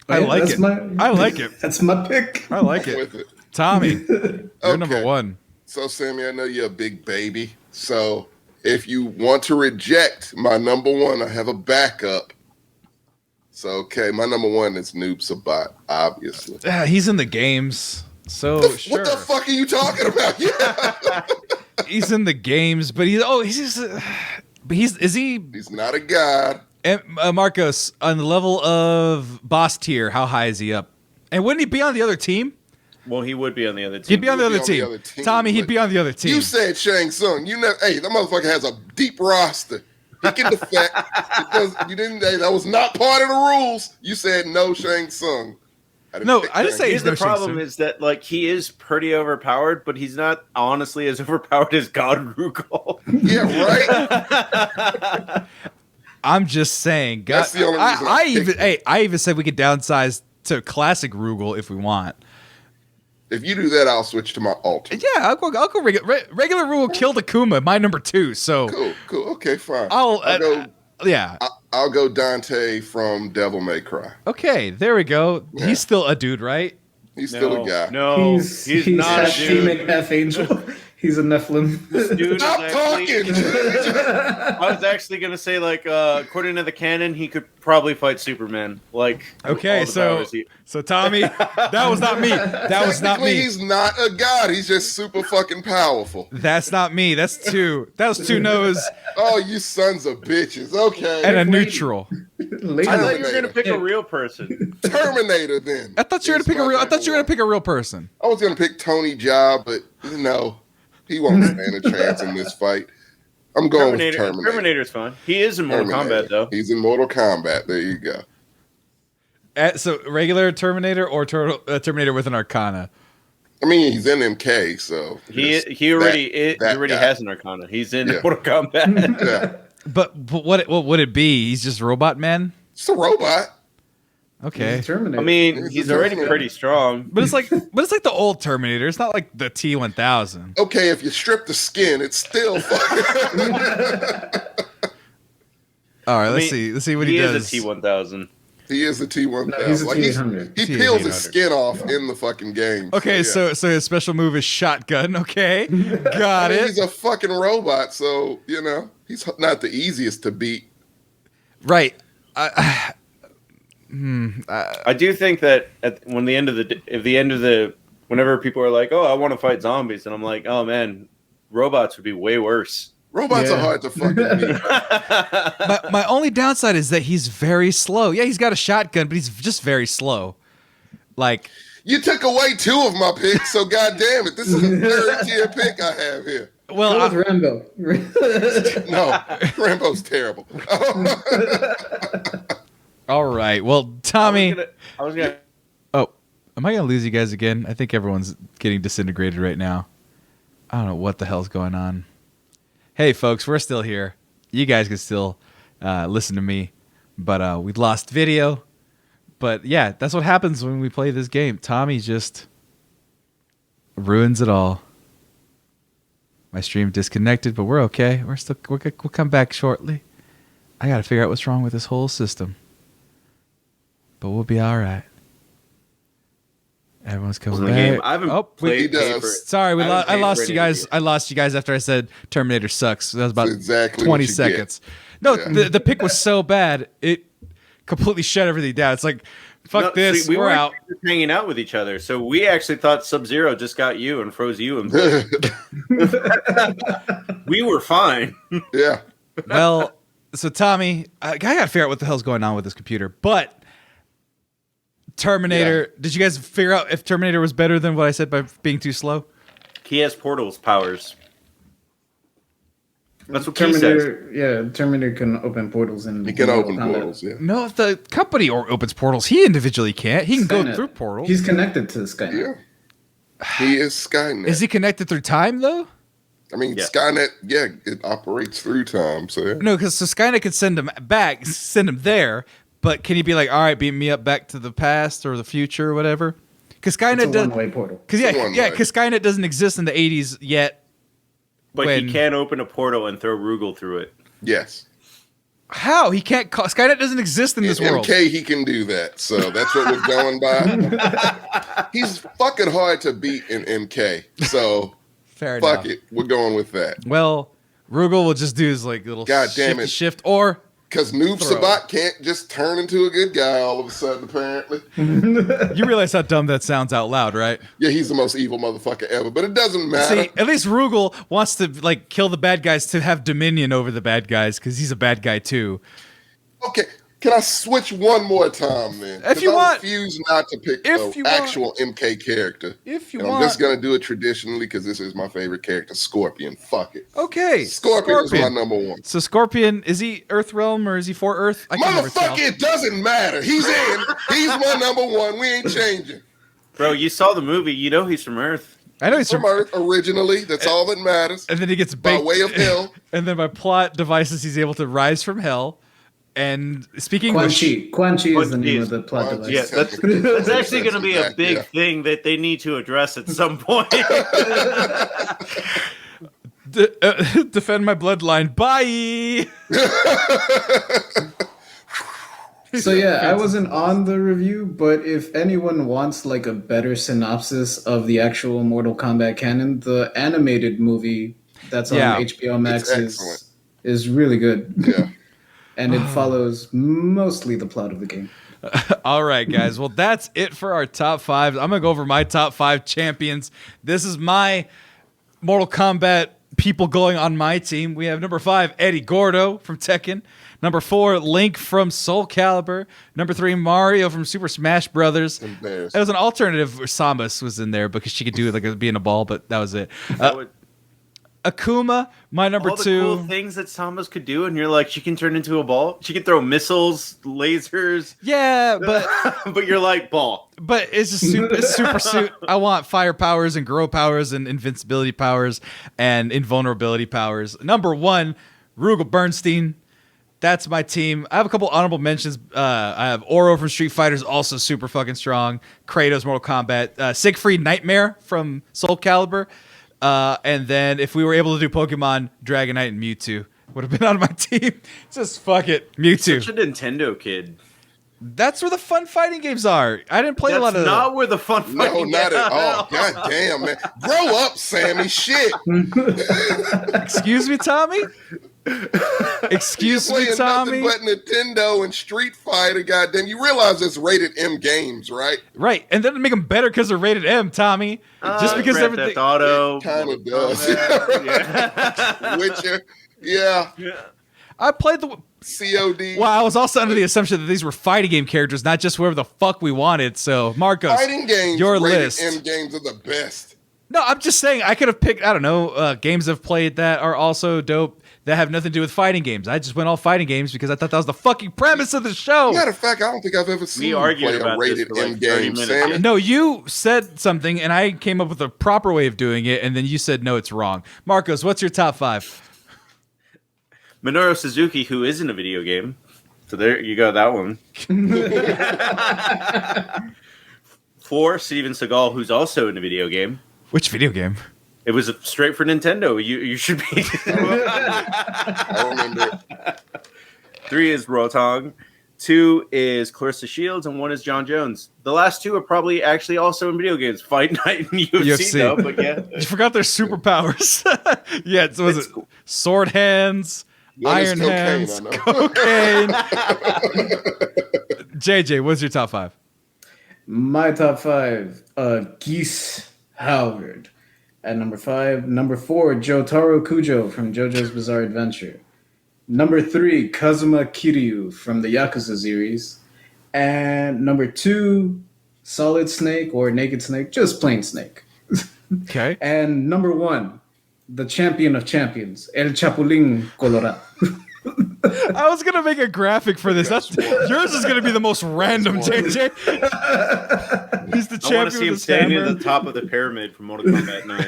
I like it. I like it. That's my pick. I like With it. it. Tommy, you're Okay. number one. So, Sammy, I know you're a big baby. So, if you want to reject my number one, I have a backup. So, okay, my number one is Noob Sabat, obviously. He's in the games. So sure. What the fuck are you talking about? Yeah. He's in the games, but he's He's not a god. Marcos, on the level of boss tier, how high is he up? And wouldn't he be on the other team? Well, he would be on the other team. He'd be on the He would other be team. on the other team, Tommy, he'd but be on the other team. You said Shang Tsung. You know, hey, that motherfucker has a deep roster. He can defect. You didn't. Hey, that was not part of the rules. You said no Shang Tsung. I didn't say Here's he's no the Shang problem Tsung. is that like he is pretty overpowered, but he's not honestly as overpowered as God Rugal. Yeah, right. I'm just saying. That's the only reason I picked him. I even said we could downsize to classic Rugal if we want. If you do that, I'll switch to my alternate. Yeah, I'll go regular Rugal killed Akuma, my number two. So Cool. Okay, fine. I'll go. yeah. I'll go Dante from Devil May Cry. Okay, there we go. Yeah. He's still a dude, right? He's still a guy. No, He's not a half dude. demon, half angel. He's a Nephilim. This dude is Stop actually- talking. I was actually gonna say, like, according to the canon, he could probably fight Superman. Like, Okay, all the so powers he- Tommy, that was not me. That was not Technically, me. he's not a god. He's just super fucking powerful. That's not me. That's two. That was two no's Oh, you sons of bitches. Okay. and a neutral. Lady. I thought you were Terminator. gonna pick a real person. Terminator then. I thought you were gonna pick a real. I thought you were gonna pick a real person. I was gonna pick Tony Jaa, but no, he won't stand a chance in this fight. I'm going with Terminator. Terminator's fine. He is in Mortal Kombat, though. He's in Mortal Kombat. There you go. So regular Terminator or Terminator with an Arcana. I mean, he's in MK, so He already that guy. has an Arcana. He's in Yeah. Mortal Kombat. Yeah, But what would it be? He's just Robot Man. it's a robot. Okay. Terminator. I mean, he's already pretty strong. But it's like the old Terminator. It's not like the T-1000. Okay, if you strip the skin, it's still fucking. All right, I let's mean, see what he is does. a T-1000. He is a T-1000. No, he's a T-800. He peels his T-800. skin off in the fucking game. Okay, yeah. so his special move is shotgun. Okay, got I mean, it. he's a fucking robot, so he's not the easiest to beat. Right. I do think that whenever people are like, "Oh, I want to fight zombies," and I'm like, "Oh man, robots would be way worse." Robots are hard to fucking beat. My only downside is that he's very slow. Yeah, he's got a shotgun, but he's just very slow. Like, you took away 2 of my picks, so goddamn it, this is a 3rd-tier pick I have here. well, Go with Rambo. No, Rambo's terrible. all right. Well, Tommy. I was gonna. Oh, am I gonna lose you guys again? I think everyone's getting disintegrated right now. I don't know what the hell's going on. Hey, folks, we're still here. You guys can still listen to me, but we lost video. But yeah, that's what happens when we play this game. Tommy just ruins it all. My stream disconnected, but we're okay. We'll come back shortly. I gotta figure out what's wrong with this whole system, but we'll be all right. Everyone's coming back. Game. I haven't played paper. Sorry, I lost you guys. I lost you guys after I said Terminator sucks. That was about exactly 20 seconds. No, the pick was so bad it completely shut everything down. It's like, fuck this. We we're were out. Just hanging out with each other, so we actually thought Sub-Zero just got you and froze you in place. We were fine. Yeah. Well, so Tommy, I gotta figure out what the hell's going on with this computer. But Terminator, did you guys figure out if Terminator was better than what I said by being too slow? He has portals powers. That's what Terminator says. Yeah, Terminator can open portals and he can open portals. Yeah. No, if the company opens portals, he individually can't. He can go through portals. He's connected to Skynet. Yeah. He is Skynet. Is he connected through time though? I mean, Skynet, it operates through time. So no, because Skynet can send him back, send him there. But can he be like, all right, beam me up back to the past or the future or whatever? Because Skynet doesn't. One-way portal. Because because Skynet doesn't exist in the 80s yet. But he can open a portal and throw Rugal through it. Yes. How? He can't. Skynet doesn't exist in this world. MK, he can do that. So that's what we're going by. He's fucking hard to beat in MK. So fair enough. Fuck it. We're going with that. Well, Rugal will just do his like little shift or. Because Noob Sabat can't just turn into a good guy all of a sudden, apparently. You realize how dumb that sounds out loud, right? Yeah, he's the most evil motherfucker ever, but it doesn't matter. See, at least Rugal wants to like kill the bad guys to have dominion over the bad guys because he's a bad guy too. Okay, can I switch one more time then? If you want. I refuse not to pick the actual MK character. If you want. I'm just going to do it traditionally because this is my favorite character, Scorpion. Fuck it. Okay. Scorpion is my number one. So Scorpion, is he Earthrealm or is he for Earth? Motherfucker, it doesn't matter. He's in. He's my number one. We ain't changing. Bro, you saw the movie. You know he's from Earth. I know he's from Earth originally. That's all that matters. And then he gets by way of hell. And then by plot devices, he's able to rise from hell. And speaking Quan Chi is the name of the plot device. Yeah, that's actually going to be a big thing that they need to address at some point. Defend my bloodline. Bye. So yeah, I wasn't on the review, but if anyone wants like a better synopsis of the actual Mortal Kombat canon, the animated movie that's on HBO Max is really good. Yeah. And it follows mostly the plot of the game. All right, guys. Well, that's it for our top 5. I'm going to go over my top 5 champions. This is my Mortal Kombat people going on my team. We have number 5, Eddie Gordo from Tekken. Number 4, Link from Soul Calibur. Number 3, Mario from Super Smash Brothers. It was an alternative where Samus was in there because she could do it like being a ball, but that was it. Akuma, my number 2. All the cool things that Samus could do, and you're like, she can turn into a ball. She can throw missiles, lasers. Yeah, but but you're like ball. But it's a super suit. I want fire powers and grow powers and invincibility powers and invulnerability powers. Number 1, Rugal Bernstein. That's my team. I have a couple honorable mentions. I have Oro from Street Fighter, also super fucking strong. Kratos, Mortal Kombat. Siegfried Nightmare from Soul Calibur. And then if we were able to do Pokemon, Dragonite and Mewtwo would have been on my team. Just fuck it. Mewtwo. Such a Nintendo kid. That's where the fun fighting games are. I didn't play a lot of That's not where the fun fighting games are. No, not at all. God damn, man. Grow up, Sammy. Shit. Excuse me, Tommy? Excuse me, Tommy? Nothing but Nintendo and Street Fighter, goddamn. You realize it's rated M games, right? Right. And then make them better because they're rated M, Tommy. Just because Grand everything... Theft Auto. Kind of does. Witcher. Yeah. I played the COD. Well, I was also under the assumption that these were fighting game characters, not just whoever the fuck we wanted. So, Marcos, fighting games, your rated list. M games are the best. No, I'm just saying I could have picked, I don't know, games I've played that are also dope that have nothing to do with fighting games. I just went all fighting games because I thought that was the fucking premise of the show. Matter of fact, I don't think I've ever seen you play a rated M game, Sammy. No, you said something, and I came up with a proper way of doing it, and then you said, no, it's wrong. Marcos, what's your top 5? Minoru Suzuki, who isn't a video game. So there you go, that one. 4, Steven Seagal, who's also in a video game. Which video game? It was straight for Nintendo. You should be. I remember it. 3 is Rotong. 2 is Clarissa Shields, and 1 is John Jones. The last 2 are probably actually also in video games. Fight Night and UFC. Though, but yeah. You forgot their superpowers. Yeah, so was it cool. sword hands, iron hands, cocaine. JJ, what's your top 5? My top 5, Geese Howard at number 5. Number 4, Jotaro Kujo from JoJo's Bizarre Adventure. Number 3, Kazuma Kiryu from the Yakuza series. And number 2, Solid Snake or Naked Snake, just plain Snake. Okay. And number 1, the champion of champions, El Chapulín Colorado. I was gonna make a graphic for this. Yours is gonna be the most random, JJ. He's the champion. I want to see him with the standing hammer. at the top of the pyramid from Mortal Kombat 9.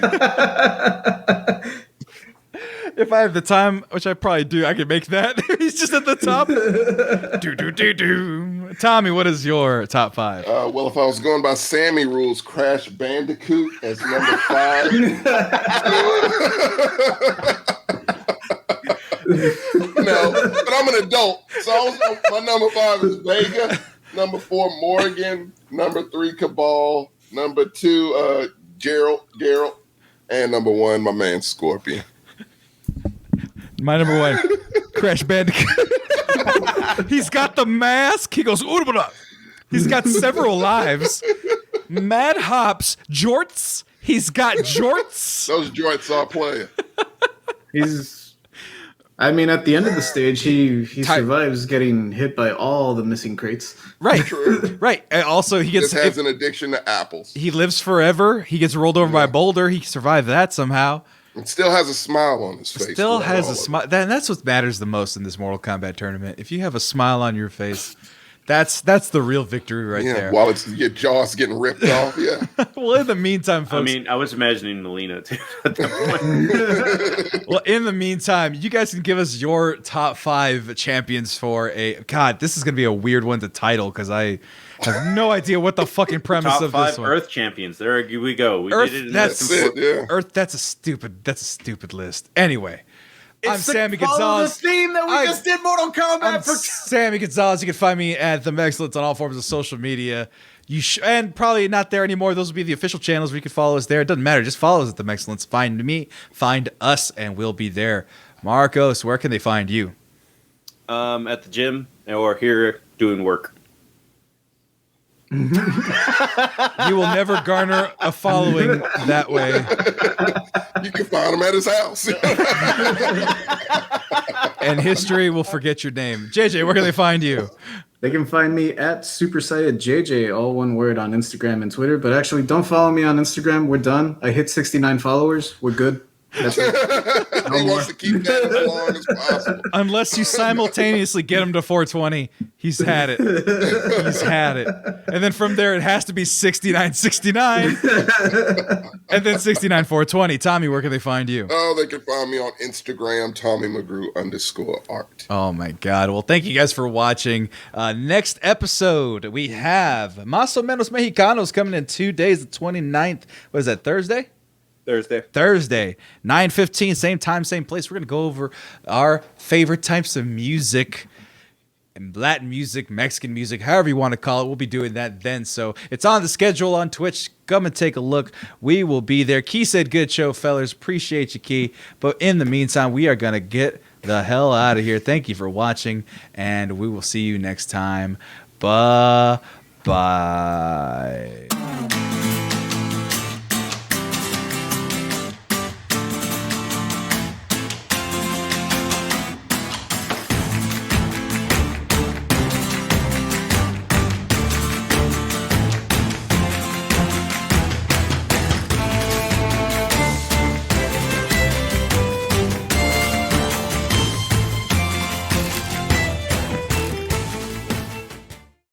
If I have the time, which I probably do, I can make that. He's just at the top. Do. Tommy, what is your top 5? Well, if I was going by Sammy rules, Crash Bandicoot as number 5. No, but I'm an adult, so my number 5 is Vega. Number 4, Morgan. Number 3, Cabal. Number 2, Gerald. And number 1, my man Scorpion. My number 1, Crash Bandicoot. He's got the mask. He goes, Urbana. He's got several lives. Mad Hops, jorts. He's got jorts. Those jorts are playing. I mean, at the end of the stage, he survives getting hit by all the missing crates. Right. True. Right. And also, he gets Just has an addiction to apples. He lives forever. He gets rolled over by a boulder. He survived that somehow. It still has a smile on his face. Still has a smile. That's what matters the most in this Mortal Kombat tournament. If you have a smile on your face, that's the real victory right there. While your jaw's getting ripped off. Yeah. Well, in the meantime, folks. I mean, I was imagining Melina too at that point. Well, in the meantime, you guys can give us your top 5 champions for a. God, this is going to be a weird one to title because I have no idea what the fucking premise Top of 5 this one. Earth champions. There we go. We Earth, did it. In that's it, yeah. Earth. That's a stupid list. Anyway, I'm Sammy Follow Gonzalez. the theme that we just did Mortal Kombat I'm for. Sammy Gonzalez. You can find me at The Excellence on all forms of social media. And probably not there anymore. Those will be the official channels where you can follow us there. It doesn't matter. Just follow us at The Excellence. Find me, find us, and we'll be there. Marcos, where can they find you? At the gym or here doing work. You will never garner a following that way. You can find him at his house. And history will forget your name. JJ, where can they find you? They can find me at SuperSaiyajJJ, all one word, on Instagram and Twitter. But actually, don't follow me on Instagram. We're done. I hit 69 followers. We're good. That's it. He wants to keep that as long as possible. Unless you simultaneously get him to 420, he's had it. He's had it. And then from there, it has to be 6969. And then 69420. Tommy, where can they find you? Oh, they can find me on Instagram, TommyMcGrew_art. Oh my God. Well, thank you guys for watching. Next episode, we have Más o Menos Mexicanos coming in 2 days, the 29th. What is that, Thursday? Thursday, 9:15, same time, same place. We're going to go over our favorite types of music. And Latin music, Mexican music, however you want to call it. We'll be doing that then. So it's on the schedule on Twitch. Come and take a look. We will be there. Key said good show, fellas. Appreciate you, Key. But in the meantime, we are going to get the hell out of here. Thank you for watching, and we will see you next time. Bye-bye.